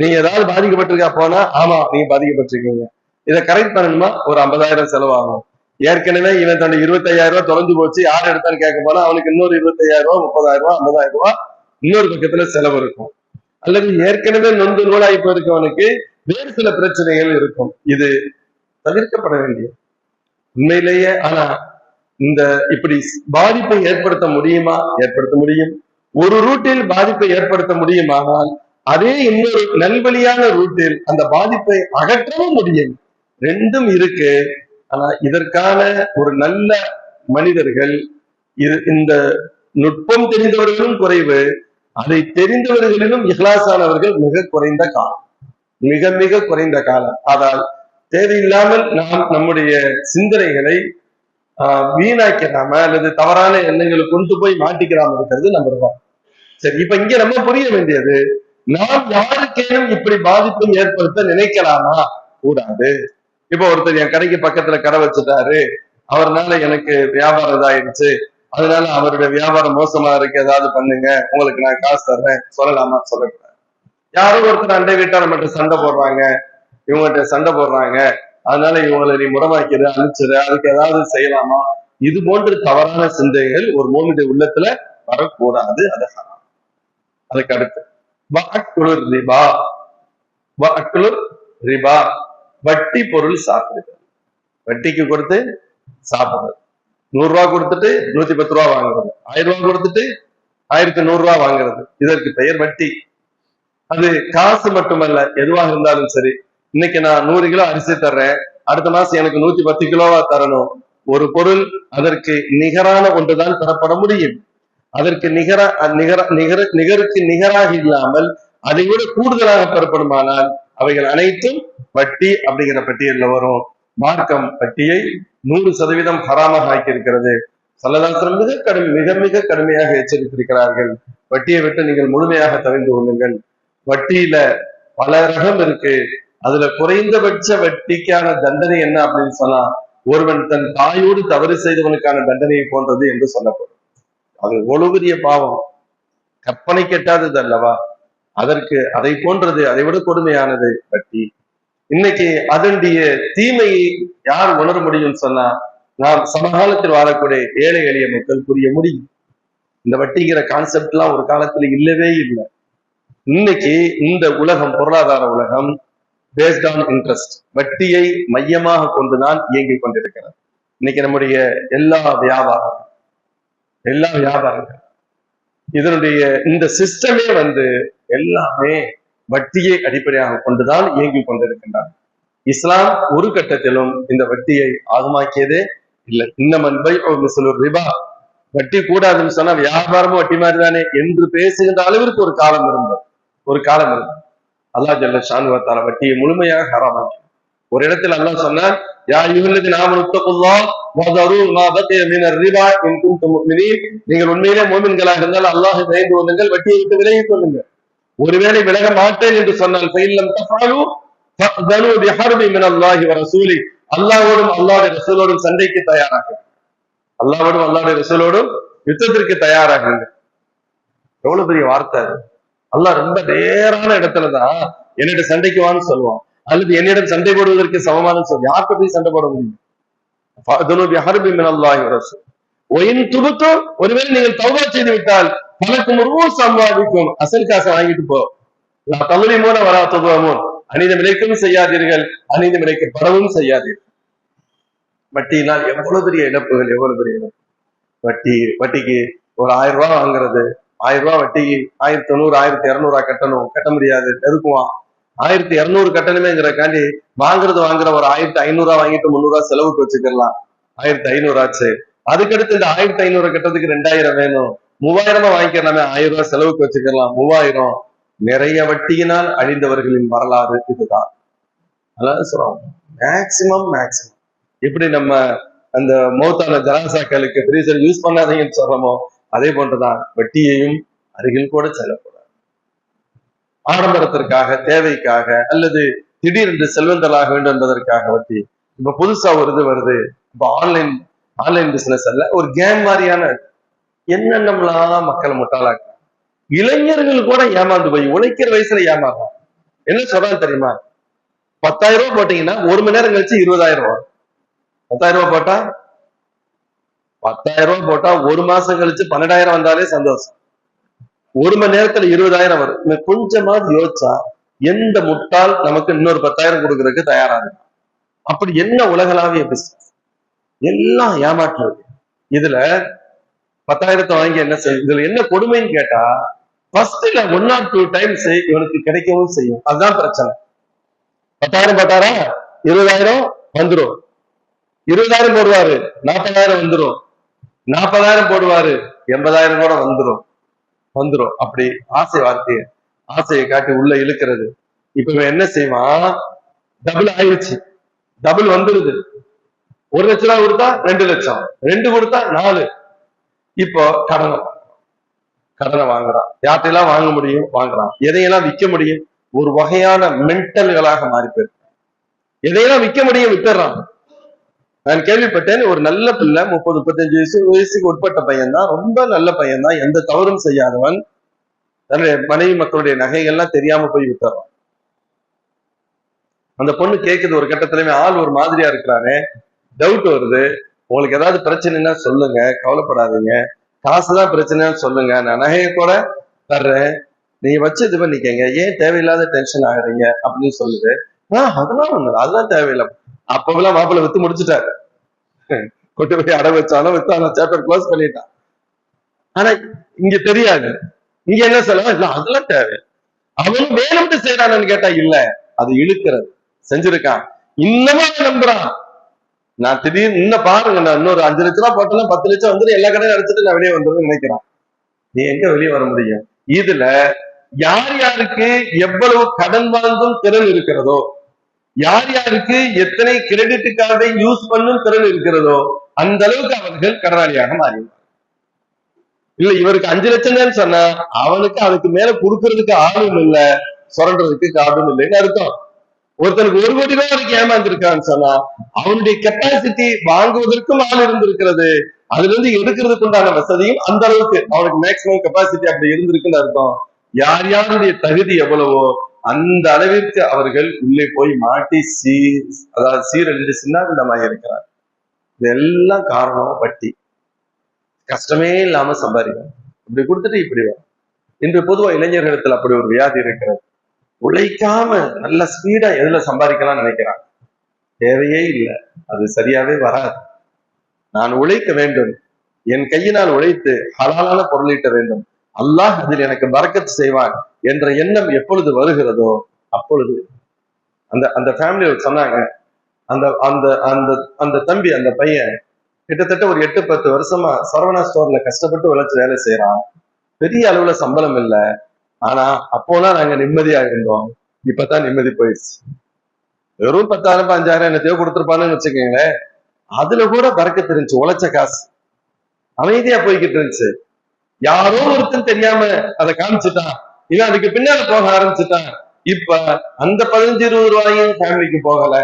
நீங்க ஏதாவது பாதிக்கப்பட்டிருக்கா போனா, ஆமா நீங்க பாதிக்கப்பட்டிருக்கீங்க, இதை கரெக்ட் பண்ணணுமா, ஒரு 50,000 செலவாகும். ஏற்கனவே இவன் தன்னுடைய 25,000 ரூபாய் தொலைஞ்சு போச்சு, யார் எடுத்தான்னு கேட்க போனா அவனுக்கு இன்னொரு 25,000 ரூபாய், 30,000 ரூபாய், 50,000 ரூபாய் இன்னொரு பக்கத்துல செலவு இருக்கும். அல்லது ஏற்கனவே நொந்து நூலாய் போயிருக்கவனுக்கு வேறு சில பிரச்சனைகள் இருக்கும். இது தவிர்க்கப்பட வேண்டிய உண்மையிலேயே. ஆனா இந்த இப்படி பாதிப்பை ஏற்படுத்த முடியுமா? ஏற்படுத்த முடியும். ஒரு ரூட்டில் பாதிப்பை ஏற்படுத்த முடியுமானால் அதே இன்னொரு நல்வழியான ரூட்டில் அந்த பாதிப்பை அகற்றவும் முடியும். ரெண்டும் இருக்கு. ஆனா இதற்கான ஒரு நல்ல மனிதர்கள், இந்த நுட்பம் தெரிந்தவர்களும் குறைவு, அதை தெரிந்தவர்களிலும் இஹ்லாஸானவர்கள் மிக குறைந்த காலம், மிக மிக குறைந்த காலம். அதால் தேவையில்லாமல் நாம் நம்முடைய சிந்தனைகளை வீணாக்கிறாம அல்லது தவறான எண்ணங்களை கொண்டு போய் மாட்டிக்கிறாம இருக்கிறது நம்பர் 1. சரி, இப்ப இங்க நம்ம புரிய வேண்டியது, நாம் யாருக்கேனும் இப்படி பாதிப்பை ஏற்படுத்த நினைக்கலாமா? கூடாது. இப்ப ஒருத்தர் என் கடைக்கு பக்கத்துல கடை வச்சுட்டாரு, அவர்னால எனக்கு வியாபாரம் இதாயிடுச்சு, அதனால அவருடைய வியாபாரம் மோசமா இருக்கு, ஏதாவது பண்ணுங்க, உங்களுக்கு நான் காசு தர்றேன் சொல்லலாமா? சொல்லக்கூடாது. யாரோ ஒருத்தர் அண்டை வீட்டார் மட்டும் சண்டை போடுறாங்க, இவங்ககிட்ட சண்டை போடுறாங்க, அதனால இவங்களை நீ முறமாக்கிடு, அழிச்சிடு, அதுக்கு ஏதாவது செய்யலாமா? இது போன்ற தவறான சிந்தைகள் ஒரு மோமினுடைய உள்ளத்துல வரக்கூடாது. அது ஹராம். அதுக்கு அடுத்து ரிபா, வட்டி பொருள் சாப்பிடுறது. வட்டிக்கு கொடுத்து சாப்பிடுறது. 100 ரூபாய் கொடுத்துட்டு 110 ரூபாய் வாங்குறது, 1000 ரூபாய் கொடுத்துட்டு 1100 ரூபாய் வாங்குறது, இதற்கு பெயர் வட்டி. அது காசு மட்டுமல்ல, எதுவாக இருந்தாலும் சரி. இன்னைக்கு நான் 100 கிலோ அரிசி தர்றேன், அடுத்த மாசம் எனக்கு 110 கிலோவா தரணும். ஒரு பொருள் அதற்கு நிகரான ஒன்றுதான் பெறப்பட முடியும். அதற்கு நிகருக்கு நிகராக இல்லாமல் அதை விட கூடுதலாக பெறப்படுமானால் அவைகள் அனைத்தும் வட்டி அப்படிங்கிற பட்டியலில் வரும். மார்க்கம் வட்டியை 100% ஹராமாக ஆக்கியிருக்கிறது. ஸல்லல்லாஹு மிக மிக கடுமையாக எச்சரித்திருக்கிறார்கள். வட்டியை விட்டு நீங்கள் முழுமையாக தவிர்த்து கொள்ளுங்கள். வட்டியில பல ரகம் இருக்கு. அதுல குறைந்தபட்ச வட்டிக்கான தண்டனை என்ன அப்படின்னு சொன்னா, ஒருவன் தன் தாயோடு தவறு செய்தவனுக்கான தண்டனையை போன்றது என்று சொல்லப்படும். அது எவ்வளவு பெரிய பாவம், கற்பனை கெட்டாதது அல்லவா? அதற்கு அதை போன்றது, அதை விட கொடுமையானது வட்டி. இன்னைக்கு அதனுடைய தீமையை யார் உணர முடியும் சொன்னா, நாம் சமகாலத்தில் வாழக்கூடிய ஏழை எளிய மக்கள் புரிய முடியும். இந்த வட்டிங்கிற கான்செப்ட் எல்லாம் ஒரு காலத்துல இல்லவே இல்லை. இன்னைக்கு இந்த உலகம், பொருளாதார உலகம் பேஸ்ட் ஆன் இன்ட்ரெஸ்ட், வட்டியை மையமாக கொண்டுதான் இயங்கிக் கொண்டிருக்கிறது. இன்னைக்கு நம்முடைய எல்லா வியாபாரங்கள் இதனுடைய இந்த சிஸ்டமே எல்லாமே வட்டியை அடிப்படையாக கொண்டுதான் இயங்கிக் கொண்டிருக்கின்றன. இஸ்லாம் ஒரு கட்டத்திலும் இந்த வட்டியை ஆகமாக்கியதே இல்லை. ரிபா, வட்டி கூடாதுன்னு சொன்னா வியாபாரமும் வட்டி மாதிரி தானே என்று பேசுகின்ற அளவிற்கு ஒரு காலம் இருந்தது. அல்லாஹ் ஜல்ல ஷானு வ தஆலா வட்டியை முழுமையாக ஹராமாக்கி ஒரு இடத்துல அல்லாஹ் சொன்னான், யா அய்யுஹல்லதீன ஆமனு தக்குல்லாஹ் வ தரு மா பகிய மினர் ரிபா இன் குன்தும் முஃமினீன். நீங்கள் உண்மையிலே முஃமின்களாக இருந்தால் அல்லாஹ்வை பயந்து கொள்ளுங்கள், வட்டியை விட்டு விலகிக் கொள்ளுங்கள். ஒருவேளை விலக மாட்டேன் என்று சொன்னால் ஃபைல்லம் தஃஅலு ஃபஅதனு பிஹர்பி மினல்லாஹி வ ரசூலி, அல்லாஹ்வோடும் அல்லாஹ்வுடைய ரசூலோடும் சண்டைக்கு தயாராகுங்கள். அல்லாஹ்வோடும் அல்லாஹ்வுடைய ரசூலோடும் யுத்தத்திற்கு தயாராகுங்கள். எவ்வளவு பெரிய வார்த்தை! அல்லாஹ் ரொம்ப நேரான இடத்துலதான் என்னிட சண்டைக்கு வான்னு சொல்லுவான், அல்லது என்னிடம் சண்டை போடுவதற்கு சமமான சொல்லுவான். யார்கிட்ட போய் சண்டை போட முடியும்? ஒருவேளை நீங்கள் தௌபா செய்து விட்டால் பலக்கும் சம்பாதிக்கும், அசல் காசை வாங்கிட்டு போ. தமிழிமோன வரா துபமும், அநீதம் இழைக்கவும் செய்யாதீர்கள், அநீதம் இழைக்கப்படவும் செய்யாதீர்கள். வட்டியினால் எவ்வளவு பெரிய இழப்புகள், வட்டிக்கு ஒரு 1000 ரூபாய் வாங்குறது, 1000 ரூபாய் வட்டிக்கு 1900 1200 கட்டணும், கட்ட முடியாது, நெருக்குவான். 1200 கட்டணுமேங்கிறக்காண்டி வாங்குற ஒரு 1500 வாங்கிட்டு 300 செலவுக்கு வச்சுக்கலாம். 1500 ஆச்சு. அதுக்கடுத்து இந்த 1500 கட்டத்துக்கு 2000 வேணும், 3000 வாங்கிக்கலாமே, 1000 ரூபாய் செலவுக்கு வச்சுக்கலாம், 3000. நிறைய வட்டியினால் அழிந்தவர்களின் வரலாறு இதுதான். அதாவது சொல்றோம் மேக்சிமம் எப்படி நம்ம அந்த மௌத்தான ஜனாசாக்களுக்கு ஃப்ரீசர் யூஸ் பண்ணாதீங்கன்னு சொல்றோமோ, அதே போன்றுதான் வட்டியையும் அருகில் கூட செல்லக்கூடாது. ஆடம்பரத்திற்காக, தேவைக்காக, அல்லது திடீரென்று செல்வந்தலாக வேண்டும் என்பதற்காக வட்டி. இப்ப புதுசா ஒரு இது வருது, இப்ப ஆன்லைன் பிசினஸ் அல்ல, ஒரு கேம் மாதிரியான என்னென்னலாம் மக்களை முட்டாளாக்க. இளைஞர்கள் கூட ஏமாந்து போய் உழைக்கிற வயசுல ஏமாறும். என்ன சொல்றான்னு தெரியுமா? 10,000 ரூபாய் போட்டீங்கன்னா 1 மணி நேரம் கழிச்சு 20,000 வரும். 10,000 ரூபாய் போட்டா 10,000 ரூபாய் போட்டா 1 மாசம் கழிச்சு 12,000 வந்தாலே சந்தோஷம். 1 மணி நேரத்துல 20,000 வரும். கொஞ்சமாவது யோசிச்சா எந்த முட்டாள் நமக்கு இன்னொரு 10,000 கொடுக்கறதுக்கு தயாரா இருக்கும்? அப்படி என்ன உலகளாவிய பிசினஸ், எல்லாம் ஏமாற்றுறது. இதுல 10,000 வாங்கி என்ன செய்யும்? இதுல என்ன கொடுமைன்னு கேட்டா, ஃபர்ஸ்ட்ல 1 or 2 டைம்ஸ் இவனுக்கு கிடைக்கவும் செய்யும். அதுதான் பிரச்சனை. 10,000 போட்டாரா 20,000 வந்துடும், 20,000 போடுவாரு 40,000 வந்துடும், 40,000 போடுவாரு 80,000 கூட வந்துடும். அப்படி ஆசையை காட்டி உள்ள இழுக்கிறது. இப்ப இவன் என்ன செய்வான்? டபுள் ஆயிடுச்சு, டபுள் வந்துருது. 1 லட்சம் ரூபாய் கொடுத்தா 2 லட்சம், 2 கொடுத்தா 4. இப்போ கடனை வாங்குறான். யார்ட்டையெல்லாம் வாங்க முடியும் வாங்குறான், எதையெல்லாம் விற்க முடியும், ஒரு வகையான மென்டல்களாக மாறி போயிருக்கு. எதையெல்லாம் விற்க முடியும் விட்டுறான். நான் கேள்விப்பட்டேன், ஒரு நல்ல பிள்ளை 30-35 வயசுக்கு உட்பட்ட பையன் தான், ரொம்ப நல்ல பையன் தான், எந்த தவறும் செய்யாதவன், தன்னுடைய மனைவி மக்களுடைய நகைகள்லாம் தெரியாம போய் விட்டுறான். அந்த பொண்ணு கேக்குது ஒரு கட்டத்திலுமே, ஆள் ஒரு மாதிரியா இருக்கிறானே, டவுட் வருது. உங்களுக்கு ஏதாவது பிரச்சனைன்னா சொல்லுங்க, கவலைப்படாதீங்க, காசுதான் பிரச்சனைன்னு சொல்லுங்க, நான் நகையை கூட தர்றேன், நீங்க வச்சு இது பண்ணிக்கங்க, ஏன் தேவையில்லாத டென்ஷன் ஆகுறீங்க அப்படின்னு சொல்லுது. அதெல்லாம் ஒண்ணு, அதெல்லாம் தேவையில்லை. அப்பெல்லாம் மாப்பிள்ளை வித்து முடிச்சுட்டாரு, கொண்டு போய் அடை வச்சாலும் வித்தாலும் சாப்டர் க்ளோஸ் பண்ணிட்டான். ஆனா இங்க தெரியாது, இங்க என்ன சொல்லலாம், இல்ல அதெல்லாம் தேவை. அவனும் வேணும்னு செய்யறானு கேட்டா இல்ல, அது இழுக்கிறது செஞ்சிருக்கான். இன்னமும் அவன் நம்புறான். நான் திடீர்னு இன்னும் பாருங்க, நான் இன்னொரு 5 லட்ச ரூபாய் போட்டேன்னா 10 லட்சம் வந்துட்டு எல்லா கடையும் அடிச்சுட்டு நான் வெளியே வந்துடும் நினைக்கிறான். நீ எங்க வெளியே வர முடியும்? இதுல யார் யாருக்கு எவ்வளவு கடன் வாங்கும் திறன் இருக்கிறதோ, யார் யாருக்கு எத்தனை கிரெடிட் கார்டை யூஸ் பண்ணும் திறன் இருக்கிறதோ அந்த அளவுக்கு அவர்கள் கடனாளியாக மாறினார். இல்ல இவருக்கு 5 லட்சம் தான் சொன்னா அவனுக்கு அதுக்கு மேல கொடுக்கறதுக்கு ஆளும் இல்ல, சுரண்டதுக்கு கார்டும் இல்லைன்னு அர்த்தம். ஒருத்தனுக்கு 1 கோடி ரூபாய் வரைக்கும் ஏமாந்துருக்கான்னு சொன்னா அவனுடைய கெப்பாசிட்டி வாங்குவதற்கும் ஆள் இருந்திருக்கிறது, அதுல இருந்து எடுக்கிறதுக்கு உண்டான வசதியும் அந்த அளவுக்கு அவனுக்கு மேக்சிமம் கெப்பாசிட்டி அப்படி இருந்திருக்குன்னு அர்த்தம். யார் யாருடைய தகுதி எவ்வளவோ அந்த அளவிற்கு அவர்கள் உள்ளே போய் மாட்டி அதாவது சீரழிஞ்சு சின்னாபின்னமாக இருக்கிறார். இதெல்லாம் காரணம் வட்டி. கஷ்டமே இல்லாம சம்பாதிக்கணும், இப்படி கொடுத்துட்டு இப்படி வரும். இன்று பொதுவா இளைஞர்களிடத்துல அப்படி ஒரு வியாதி இருக்கிறது. உழைக்காம நல்ல ஸ்பீடா எதுல சம்பாதிக்கலாம்னு நினைக்கிறாங்க. தேவையே இல்லை, அது சரியாவே வராது. நான் உழைக்க வேண்டும், என் கையினால் உழைத்து ஹலாலான பொருளீட்ட வேண்டும், அல்லாஹ் அதில் எனக்கு பரக்கத்து செய்வான் என்ற எண்ணம் எப்பொழுது வருகிறதோ அப்பொழுது அந்த அந்த ஃபேமிலி சொன்னாங்க, அந்த அந்த அந்த அந்த தம்பி, அந்த பையன் கிட்டத்தட்ட ஒரு 8-10 வருஷமா சரவணா ஸ்டோர்ல கஷ்டப்பட்டு உழைச்சு வேலை செய்யறான். பெரிய அளவுல சம்பளம் இல்லை, ஆனா அப்போலாம் நாங்க நிம்மதியா இருந்தோம், இப்பதான் நிம்மதி போயிடுச்சு. வெறும் 10,000 5,000 என்னத்தையோ கொடுத்துருப்பான்னு வச்சுக்கோங்களேன், அதுல கூட பறக்கத்து இருந்துச்சு, உழைச்ச காசு அமைதியா போய்கிட்டு இருந்துச்சு. யாரோ ஒருத்தன் தெரியாம அதை காமிச்சுட்டான், இவன் அதுக்கு பின்னால போக ஆரம்பிச்சுட்டான். இப்ப அந்த 15-20 ரூபாயும் ஃபேமிலிக்கு போகல,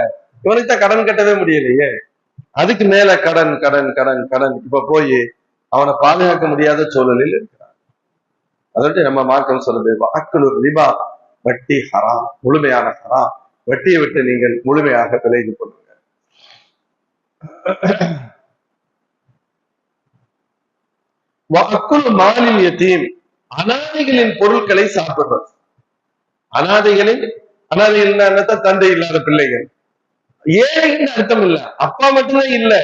இவனுக்கு தான் கடன் கட்டவே முடியலையே, அதுக்கு மேல கடன் கடன் கடன் கடன். இப்ப போய் அவனை பாதுகாக்க முடியாத சூழலில் இருக்கிறான். அதோட நம்ம மார்க்கம் சொல்லுது, வாக்குலு ரிபா, வட்டி ஹராம், முழுமையான ஹராம். வட்டியை விட்டு நீங்கள் முழுமையாக விலகி கொள்ளுங்க. வாக்குலு மாலில் யதீம், அனாதைகளின் பொருட்களை சாப்பிடுறது. அனாதைகளின் அனாதைகள் தந்தை இல்லாத பிள்ளைகள், ஏழைகள் அர்த்தம் இல்ல, அப்பா மட்டும்தான் இல்ல,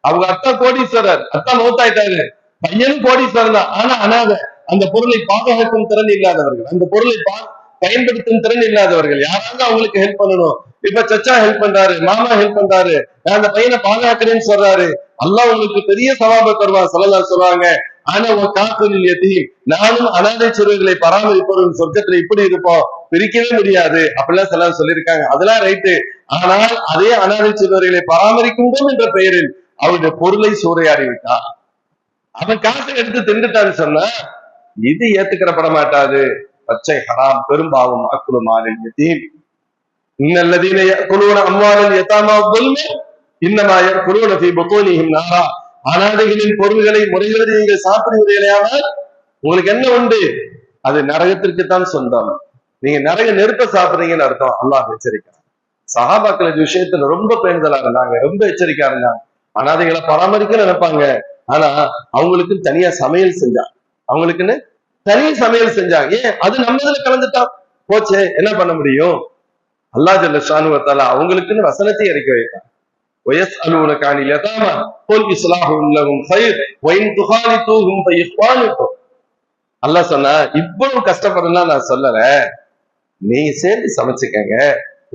அவங்க அத்தா கோடீஸ்வரர், அத்தா மௌத்தாயிட்டாரு, பையனும் கோடீஸ்வரர் தான், ஆனா அனாதை. அந்த பொருளை பாதுகாக்கும் திறன் இல்லாதவர்கள், அந்த பொருளை பயன்படுத்தும் திறன் இல்லாதவர்கள். யாராவது அவங்களுக்கு ஹெல்ப் பண்ணணும். இப்ப சச்சா ஹெல்ப் பண்றாரு, மாமா ஹெல்ப் பண்றாரு, நான் அந்த பையனை பாதுகாக்கிறேன்னு சொல்றாரு, அல்லாஹ் உங்களுக்கு பெரிய சவாப தருவான் ஸல்லல்லாஹு சொல்றாங்க. ஆனா உங்க காக்குலில் யதீம், நானும் அனாதை சிறுவர்களை பராமரிப்பவர்கள் சொர்க்கத்துல இப்படி இருப்போம், பிரிக்கவே முடியாது அப்படிலாம் ஸல்லல்லாஹு சொல்லியிருக்காங்க. அதெல்லாம் ரைட்டு. ஆனால் அதே அனாதை சிறுவர்களை பராமரிக்கின்றோம் என்ற பெயரில் அவருடைய பொருளை சூறையாடி விட்டான், அவன் காசை எடுத்து திண்டுட்டான்னு சொன்னா இது ஏத்துக்கிறப்பட மாட்டாது. பச்சை ஹராம், பெரும்பாவும் அக்குலு மாலில் யதீம். இன்னல்லதீன யஅகுலூன அம்வாலல் யதாமா ظுல்ம இன்னமா யஅகுலூன ஃபீ புதூனிஹிம் நாரா. அனாதைகளின் பொருள்களை முறையோடு நீங்கள் சாப்பிடுவீர்களானால் உங்களுக்கு என்ன உண்டு? அது நரகத்திற்குத்தான் சொந்தம். நீங்க நரக நெருப்ப சாப்பிடுறீங்கன்னு அர்த்தம். அல்லாஹ் எச்சரிக்கிறான். சஹாபாக்கள் விஷயத்துல ரொம்ப பேணுதலா இருந்தாங்க, ரொம்ப எச்சரிக்கையா இருந்தாங்க. அனாதைகளை பராமரிக்க நினைப்பாங்க, ஆனா அவங்களுக்கு தனியா சமையல் செஞ்சாங்க, அவங்களுக்குன்னு தனி சமையல் செஞ்சாங்க. ஏன்? அது நம்ம இதுல கலந்துட்டா போச்சே, என்ன பண்ண முடியும்? அல்லாஹ் ஜல்ல ஷானு வ தஆலா அவங்களுக்குன்னு வசனத்தை இறக்கி வைத்தான். வயஸ்அலூனக அனில் யதாமா குல் இஸ்லாஹுல் லஹும் கைர் வ இன் துகாலிதுஹும் ஃபஇஹ்வானுக்கும். அல்லாஹ் சொன்னா, இவ்வளவு கஷ்டப்படலாம் நான் சொல்லல, நீங்க சேர்ந்து சமைச்சுக்கங்க,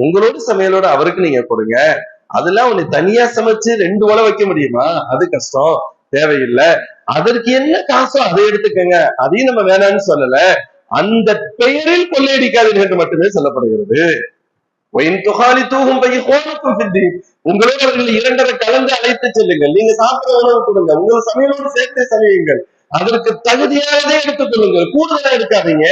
உங்களோட சமையலோட அவருக்கு நீங்க கொடுங்க. அதெல்லாம் உன்னை தனியா சமைச்சு 2 உலை வைக்க முடியுமா? அது கஷ்டம், தேவையில்லை. அதற்கு என்ன காசோ அதை எடுத்துக்கங்க, அதையும் நம்ம வேணாம்னு சொல்லல. அந்த பெயரில் கொள்ளையடிக்காதீர்கள் என்று மட்டுமே சொல்லப்படுகிறது. உங்களோட அவர்கள் 2.5 கலந்து அழைத்து செல்லுங்கள், நீங்க சாப்பிட உணவு கொடுங்க, உங்கள் சமையலோடு சேர்த்து சமையுங்கள், அதற்கு தகுதியானதே எடுத்துக் கொள்ளுங்கள், கூடுதலா எடுக்காதீங்க.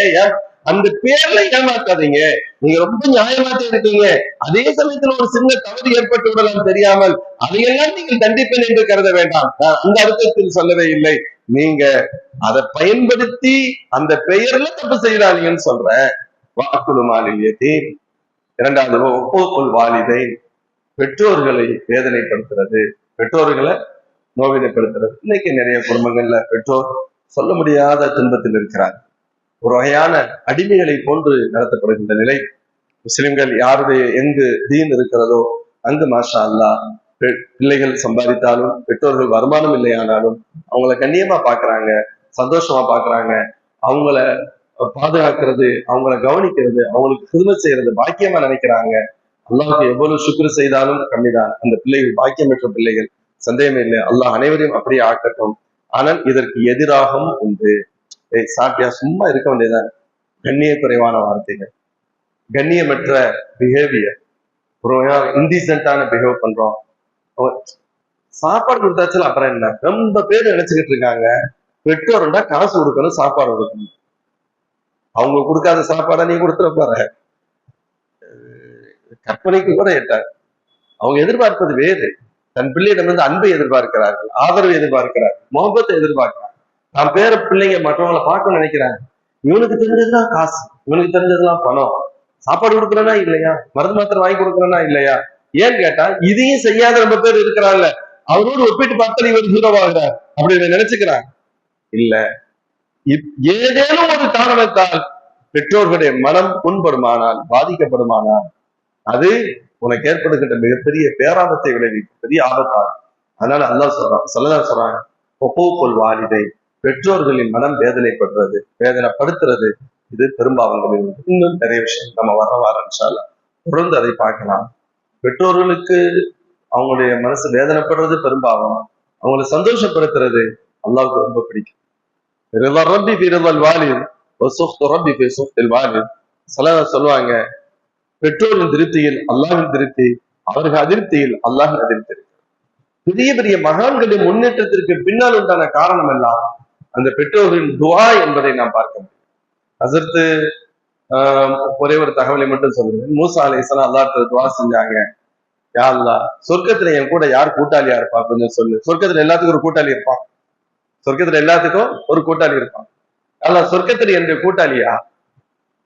அந்த பேர்ல ஏமாத்தாதீங்க. நீங்க ரொம்ப நியாயமாத்தே இருக்கீங்க, அதே சமயத்துல ஒரு சின்ன தவறு ஏற்பட்டு விடலாம் தெரியாமல், அதையெல்லாம் நீங்கள் தண்டிப்பேன் என்று கருத வேண்டாம். அந்த அர்த்தத்தில் சொல்லவே இல்லை. நீங்க அதை பயன்படுத்தி அந்த பெயர்ல தப்பு செய்யறாங்கன்னு சொல்றேன். வாக்குலு மாலில் யதீம். 2வது உக்கூக்குல் வாலிதைன், பெற்றோர்களை வேதனைப்படுத்துறது, பெற்றோர்களை நோவினைப்படுத்துறது. இன்னைக்கு நிறைய குடும்பங்கள்ல பெற்றோர் சொல்ல முடியாத துன்பத்தில் இருக்கிறார். ஒரு வகையான அடிமைகளை போன்று நடத்தப்படுகின்ற நிலை. முஸ்லிம்கள் யாருடைய எங்கு தீன் இருக்கிறதோ அங்கு மாஷா அல்லாஹ் பிள்ளைகள் சம்பாதித்தாலும், பெற்றோர்கள் வருமானம் இல்லையானாலும் அவங்கள கண்ணியமா பாக்குறாங்க, சந்தோஷமா பாக்குறாங்க, அவங்கள பாதுகாக்கிறது, அவங்கள கவனிக்கிறது, அவங்களுக்கு திரும்ப செய்யறது பாக்கியமா நினைக்கிறாங்க. அல்லாஹ்வுக்கு எவ்வளவு சுக்ர் செய்தாலும் கம்மிதான். அந்த பிள்ளைகள் பாக்கியம் பெற்ற பிள்ளைகள், சந்தேகமே இல்லை. அல்லாஹ் அனைவரையும் அப்படியே ஆக்கட்டும். ஆனால் இதற்கு எதிராகவும் உண்டு. சாட்டியா சும்மா இருக்க வேண்டியதான். கண்ணிய குறைவான வார்த்தைகள், கண்ணியமற்ற பிஹேவியர், இன்டீசென்டான பிஹேவ் பண்றோம். சாப்பாடு கொடுத்தாச்சும் அப்புறம் என்ன? ரொம்ப பேர் நினைச்சுக்கிட்டு இருக்காங்க, பெற்றோர்டா காசு கொடுக்கணும், சாப்பாடு கொடுக்கணும். அவங்க கொடுக்காத சாப்பாடை நீ கொடுத்துட போற, கற்பனைக்கு கூட எட்டாது. அவங்க எதிர்பார்ப்பது வேறு. தன் பிள்ளையிடமிருந்து அன்பை எதிர்பார்க்கிறார்கள், ஆதரவை எதிர்பார்க்கிறார்கள், முகப்பத்தை எதிர்பார்க்கிறாங்க. தான் பேர பிள்ளைங்க மற்றவங்களை பார்க்க நினைக்கிறாங்க. இவனுக்கு தெரிஞ்சதுதான் காசு, இவனுக்கு தெரிஞ்சதுலாம் பணம். சாப்பாடு கொடுக்குறனா இல்லையா, மருந்து மாத்திரை வாங்கி கொடுக்குறனா இல்லையா? ஏன்னு கேட்டா இதையும் செய்யாத ரொம்ப பேர் இருக்கிறாங்கல்ல, அவரோடு ஒப்பிட்டு பார்த்தா இவர் ஹீரோவாகிறார் அப்படின்னு நினைச்சுக்கிறாங்க. இல்ல, ஏதேனும் ஒரு காரணத்தால் பெற்றோர்களுடைய மனம் புண்படுமானால், பாதிக்கப்படுமானால், அது உனக்கு ஏற்படுகின்ற மிகப்பெரிய பேராபத்தை விளைவிக்கும், பெரிய ஆபத்தாகும். அதனால அல்லாஹ் சொல்றாங்க, ஒப்போக்கொள் வாலிதை, பெற்றோர்களின் மனம் வேதனைப்படுறது, வேதனைப்படுத்துறது, இது பெரும்பாவங்களில் உண்டு. இன்னும் நிறைய விஷயம் நம்ம வர இன்ஷா அல்லாஹ் தொடர்ந்து அதை பார்க்கலாம். பெற்றோர்களுக்கு அவங்களுடைய மனசு வேதனைப்படுறது பெரும்பாவம், அவங்களை சந்தோஷப்படுத்துறது அல்லாஹ்வுக்கு ரொம்ப பிடிக்கும். சொல்லுவாங்க, பெற்றோரின் திருப்தியில் அல்லாஹ்வின் திருப்தி, அவர்கள் அதிருப்தியில் அல்லாஹ்வின் அதிருப்தி. பெரிய பெரிய மகான்களின் முன்னேற்றத்திற்கு பின்னால் உண்டான காரணம் எல்லாம் அந்த பெற்றோர்களின் துஆ என்பதை நாம் பார்க்க முடியும். ஹஸரத் ஒரே ஒரு தகவலை மட்டும் சொல்லுவேன். மூசா அலைஹிஸ்ஸலாம் அல்லாஹ்ட்ட துஆ செஞ்சாங்க, யா அல்லாஹ், சொர்க்கத்துல என் கூட யார் கூட்டாளியா இருப்பா கொஞ்சம் சொல்லு. சொர்க்கத்துல எல்லாத்துக்கும் ஒரு கூட்டாளி இருப்பான், சொர்க்கத்துல எல்லாத்துக்கும் ஒரு கூட்டாளி இருப்பான். அல்லாஹ், சொர்க்கத்துல என்னுடைய கூட்டாளியா?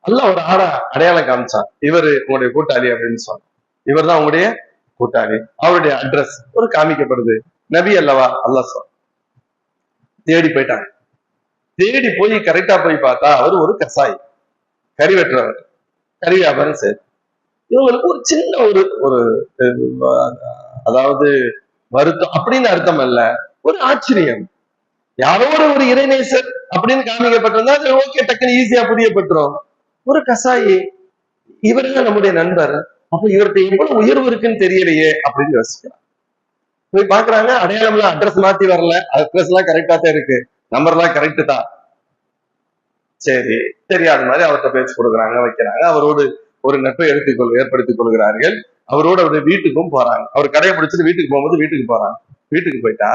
அல்லாஹ் ஒரு ஆளை அடையாளம் காமிச்சான், இவரு உங்களுடைய கூட்டாளி அப்படின்னு சொன்னான். இவர் தான் உங்களுடைய கூட்டாளி. அவருடைய அட்ரஸ் ஒரு காமிக்கப்படுது, நபி அல்லவா? அல்லாஹ் சொல். தேடி போயிட்டாங்க. தேடி போய் கரெக்டா போய் பார்த்தா அவர் ஒரு கசாய், கறி வெட்டுறவர், கறி வியாபாரம் செய்ய. இவங்களுக்கு ஒரு சின்ன ஒரு ஒரு அதாவது வருத்தம் அப்படின்னு அர்த்தம் அல்ல, ஒரு ஆச்சரியம். யாரோட ஒரு இறைநேசர் அப்படின்னு காமிக்கப்பட்டிருந்தா அது ஓகே, டக்குன்னு ஈஸியா புரியப்பட்டுரும். ஒரு கசாயி, இவருதான் நம்முடைய நண்பர், அப்ப இவர்கிட்ட எவ்வளவு உயர்வு இருக்குன்னு தெரியலையே அப்படின்னு யோசிக்கலாம். போய் பாக்குறாங்க, அடையாளம் எல்லாம் அட்ரஸ் மாத்தி வரல, அட்ரஸ் எல்லாம் கரெக்டா தான் இருக்கு, நம்பர் எல்லாம் கரெக்ட் தான். சரி, தெரியாத மாதிரி அவர்கிட்ட பேச்சு கொடுக்குறாங்க, வைக்கிறாங்க. அவரோடு ஒரு நட்பை ஏற்படுத்திக் கொள்கிறார்கள். அவரோட அவருடைய வீட்டுக்கும் போறாங்க. அவர் கடையை பிடிச்சிட்டு வீட்டுக்கு போகும்போது வீட்டுக்கு போறாங்க. வீட்டுக்கு போயிட்டா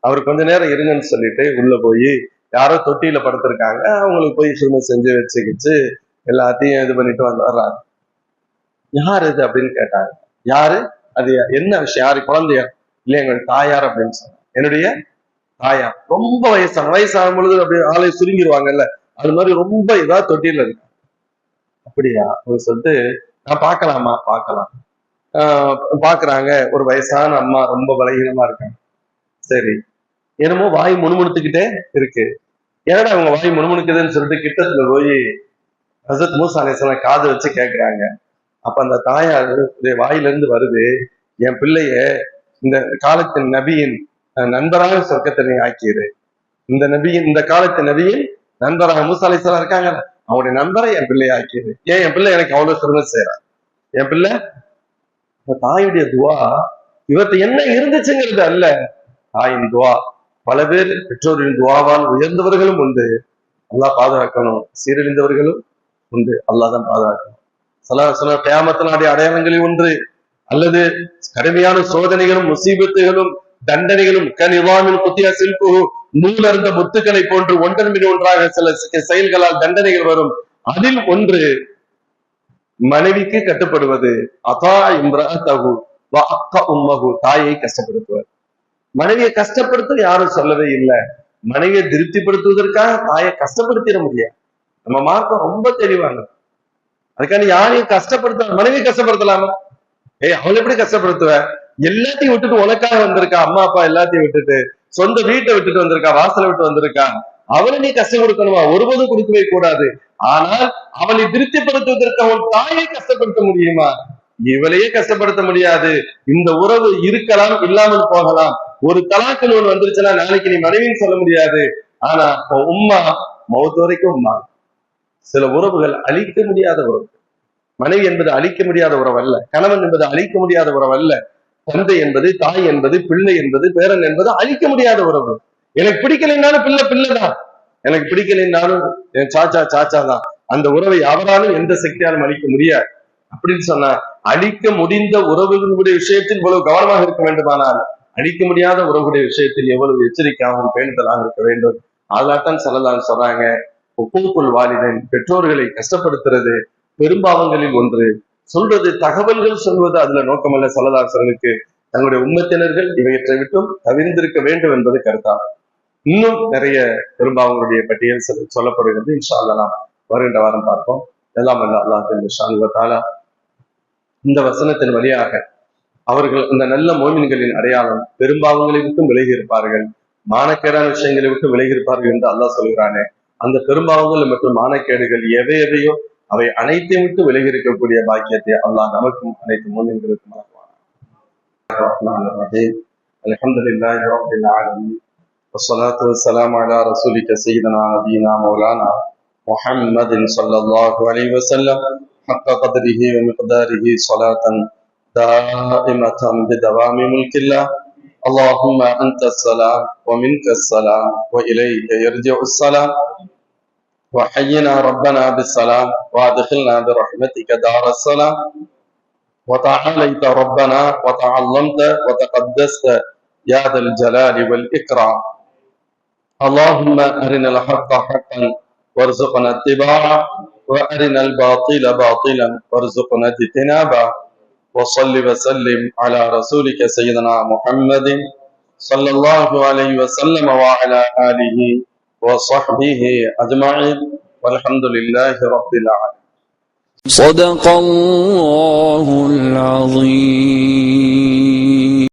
அவர் கொஞ்ச நேரம் இருங்கன்னு சொல்லிட்டு உள்ள போய் யாரோ தொட்டியில படுத்திருக்காங்க, அவங்களுக்கு போய் சும்மா செஞ்சு வச்சுக்கிச்சு எல்லாத்தையும் இது பண்ணிட்டு வர்றாங்க. யார் இது அப்படின்னு கேட்டாங்க. யாரு அது, என்ன விஷயம், யாரு, குழந்தைய? இல்ல, எங்களுடைய தாயார் அப்படின்னு சொன்னாங்க. என்னுடைய தாயார் ரொம்ப வயசாகும் பொழுது அப்படியே ஆளை சுருங்கிடுவாங்கல்ல, அது மாதிரி ரொம்ப இதா தொட்டியில இருக்கு. அப்படியா அப்படின்னு சொல்லிட்டு, நான் பார்க்கலாமா? பார்க்கலாம். பாக்குறாங்க, ஒரு வயசான அம்மா, ரொம்ப பலகீனமா இருக்காங்க. சரி, என்னமோ வாய் முணுமுணுத்துக்கிட்டே இருக்கு. ஏன்னா அவங்க வாய் முணுமுணுக்குதுன்னு சொல்லிட்டு கிட்டத்துல போய் ஹஸரத் மூசா அலைஹிஸ்ஸலாம் காது வச்சு கேட்கிறாங்க. அப்ப அந்த தாயார் வாயிலிருந்து வருது, என் பிள்ளைய இந்த காலத்தின் நபியின் நண்பராக சொர்க்கத்தினை ஆக்கியது. இந்த காலத்து நபியின் நண்பராக மூசா அலைஹிஸ்ஸலாம் இருக்காங்க, அவங்களுடைய நண்பரை என் பிள்ளையை ஆக்கியது. ஏன் என் பிள்ளை எனக்கு அவ்வளவு சிறந்த செய்யறான்? என் பிள்ளை, தாயுடைய துவா இவர்கிட்ட என்ன இருந்துச்சுங்கிறது அல்ல, தாயின் துவா. பல பேர் பெற்றோரின் துவாவால் உயர்ந்தவர்களும் உண்டு, அல்லாஹ் பாதுகாக்கணும். சீரழிந்தவர்களும் உண்டு, அல்லாஹ் தான் பாதுகாக்கணும். சில கியாமத்தினுடைய அடையாளங்களில் ஒன்று, அல்லது கடுமையான சோதனைகளும் முசீபத்துகளும் தண்டனைகளும் கனிவாமின் குத்தியா சில்பு, நூலர்ந்த முத்துக்களை போன்று ஒன்றன் மீது ஒன்றாக சில செயல்களால் தண்டனைகள் வரும். அதில் ஒன்று மனைவிக்கு கட்டுப்படுவது. அதா இம்ரஅத்தஹு வ அக்க உம்மஹு, தாயை கஷ்டப்படுத்துவர். மனைவியை கஷ்டப்படுத்த யாரும் சொல்லவே இல்லை. மனைவியை திருப்திப்படுத்துவதற்காக தாயை கஷ்டப்படுத்திட முடியாது. நம்ம மார்க்கம் ரொம்ப தெளிவாங்க. அதுக்கான யாரையும் கஷ்டப்படுத்த, மனைவியை கஷ்டப்படுத்தலாமா? அவளை எப்படி கஷ்டப்படுத்துவ? எல்லாத்தையும் விட்டுட்டு உனக்காக வந்திருக்கா, அம்மா அப்பா எல்லாத்தையும் விட்டுட்டு, சொந்த வீட்டை விட்டுட்டு வந்திருக்கா, வாசலை விட்டு வந்திருக்கா, அவளை நீ கஷ்டம் கொடுக்கணுமா? ஒருபோதும் கொடுக்கவே கூடாது. ஆனால் அவளை திருப்திப்படுத்துவதற்கு அவன் தாயை கஷ்டப்படுத்த முடியுமா? இவளையே கஷ்டப்படுத்த முடியாது. இந்த உறவு இருக்கலாம், இல்லாமல் போகலாம். ஒரு தலாக்கு நூல் வந்துருச்சுன்னா நாளைக்கு நீ மனைவின்னு சொல்ல முடியாது. ஆனா உம்மா மௌத் வரைக்கும் உம்மா. சில உறவுகள் அழிக்க முடியாத உறவு. மனைவி என்பது அழிக்க முடியாத உறவு அல்ல, கணவன் என்பது அழிக்க முடியாத உறவு அல்ல, தந்தை என்பது, தாய் என்பது, பிள்ளை என்பது, பேரன் என்பது அழிக்க முடியாத உறவு. எனக்கு பிடிக்கலைன்னாலும் பிள்ளை பிள்ளைதான், எனக்கு பிடிக்கலைன்னாலும் என் சாச்சா சாச்சா தான். அந்த உறவை யாராலும் எந்த சக்தியாலும் அழிக்க முடியாது. அப்படின்னு சொன்னா அழிக்க முடிந்த உறவுகளுடைய விஷயத்தில் இவ்வளவு கவனமாக இருக்க வேண்டுமானால் அழிக்க முடியாத உறவுடைய விஷயத்தில் எவ்வளவு எச்சரிக்கையாகவும் பேணுதலாக இருக்க வேண்டும். அதனால்தான் ஸல்லல்லாஹு சொல்றாங்க, உக்கூக்குல் வாலிதைன், பெற்றோர்களை கஷ்டப்படுத்துறது பெரும்பாவங்களில் ஒன்று. சொல்றது தகவல்கள் சொல்வது அதுல நோக்கமல்ல. ஸல்லல்லாஹு அலைஹி தங்களுடைய உம்மத்தினர்கள் இவற்றை விட்டும் தவிர்ந்திருக்க வேண்டும் என்பது கருத்தாகும். இன்னும் நிறைய பெரும்பாவங்களுடைய பட்டியல் சொல்லப்படுகிறது. இன்ஷா அல்லாஹ் நாம் வருகின்ற வாரம் பார்ப்போம். எல்லாம் அல்ல அல்லாஹ் ஜல்ல தஆலா இந்த வசனத்தின் வழியாக அவர்கள் அந்த நல்ல மோமின்களின் அடையாளம் பெரும்பாவங்களை விட்டு விலகி இருப்பார்கள், மானக்கேடான விஷயங்களை விட்டு விலகி இருப்பார்கள் என்று அல்லாஹ் சொல்கிறானே, அந்த பெரும்பாவங்கள் மற்றும் மானக்கேடுகள் எவை எவையோ அவை அனைத்தையும் விட்டு விலகி இருக்கக்கூடிய பாக்கியத்தை அல்லாஹ் நமக்கும் அனைத்து மோமின்களுக்கும் அல்ஹம்துலில்லாஹி ரப்பில் ஆலமீன் வஸ்ஸலாத்து வஸ்ஸலாமு அலா ரசூலிக சய்யிதனா நபியினா மௌலானா முஹம்மதின் ஸல்லல்லாஹு அலைஹி வஸல்லம் ஹக்க கத்ரிஹி வ மிக்தாரிஹி ஸலாத்தன் தாயிமத்தன் பிதவாமி முல்கில்லாஹ். اللهم أنت السلام ومنك السلام وإليك يرجع السلام وحينا ربنا بالسلام وادخلنا برحمتك دار السلام. وتعاليت ربنا وتعلمت وتقدست يا ذا الجلال والإكرام. اللهم أرنا الحق حقا وارزقنا اتباعه وأرنا الباطل باطلا وارزقنا اجتنابه. وصل وسلم على رسولك سيدنا محمد صلى الله عليه وسلم وعلى آله وصحبه أجمعين والحمد لله رب العالمين. صدق الله العظيم.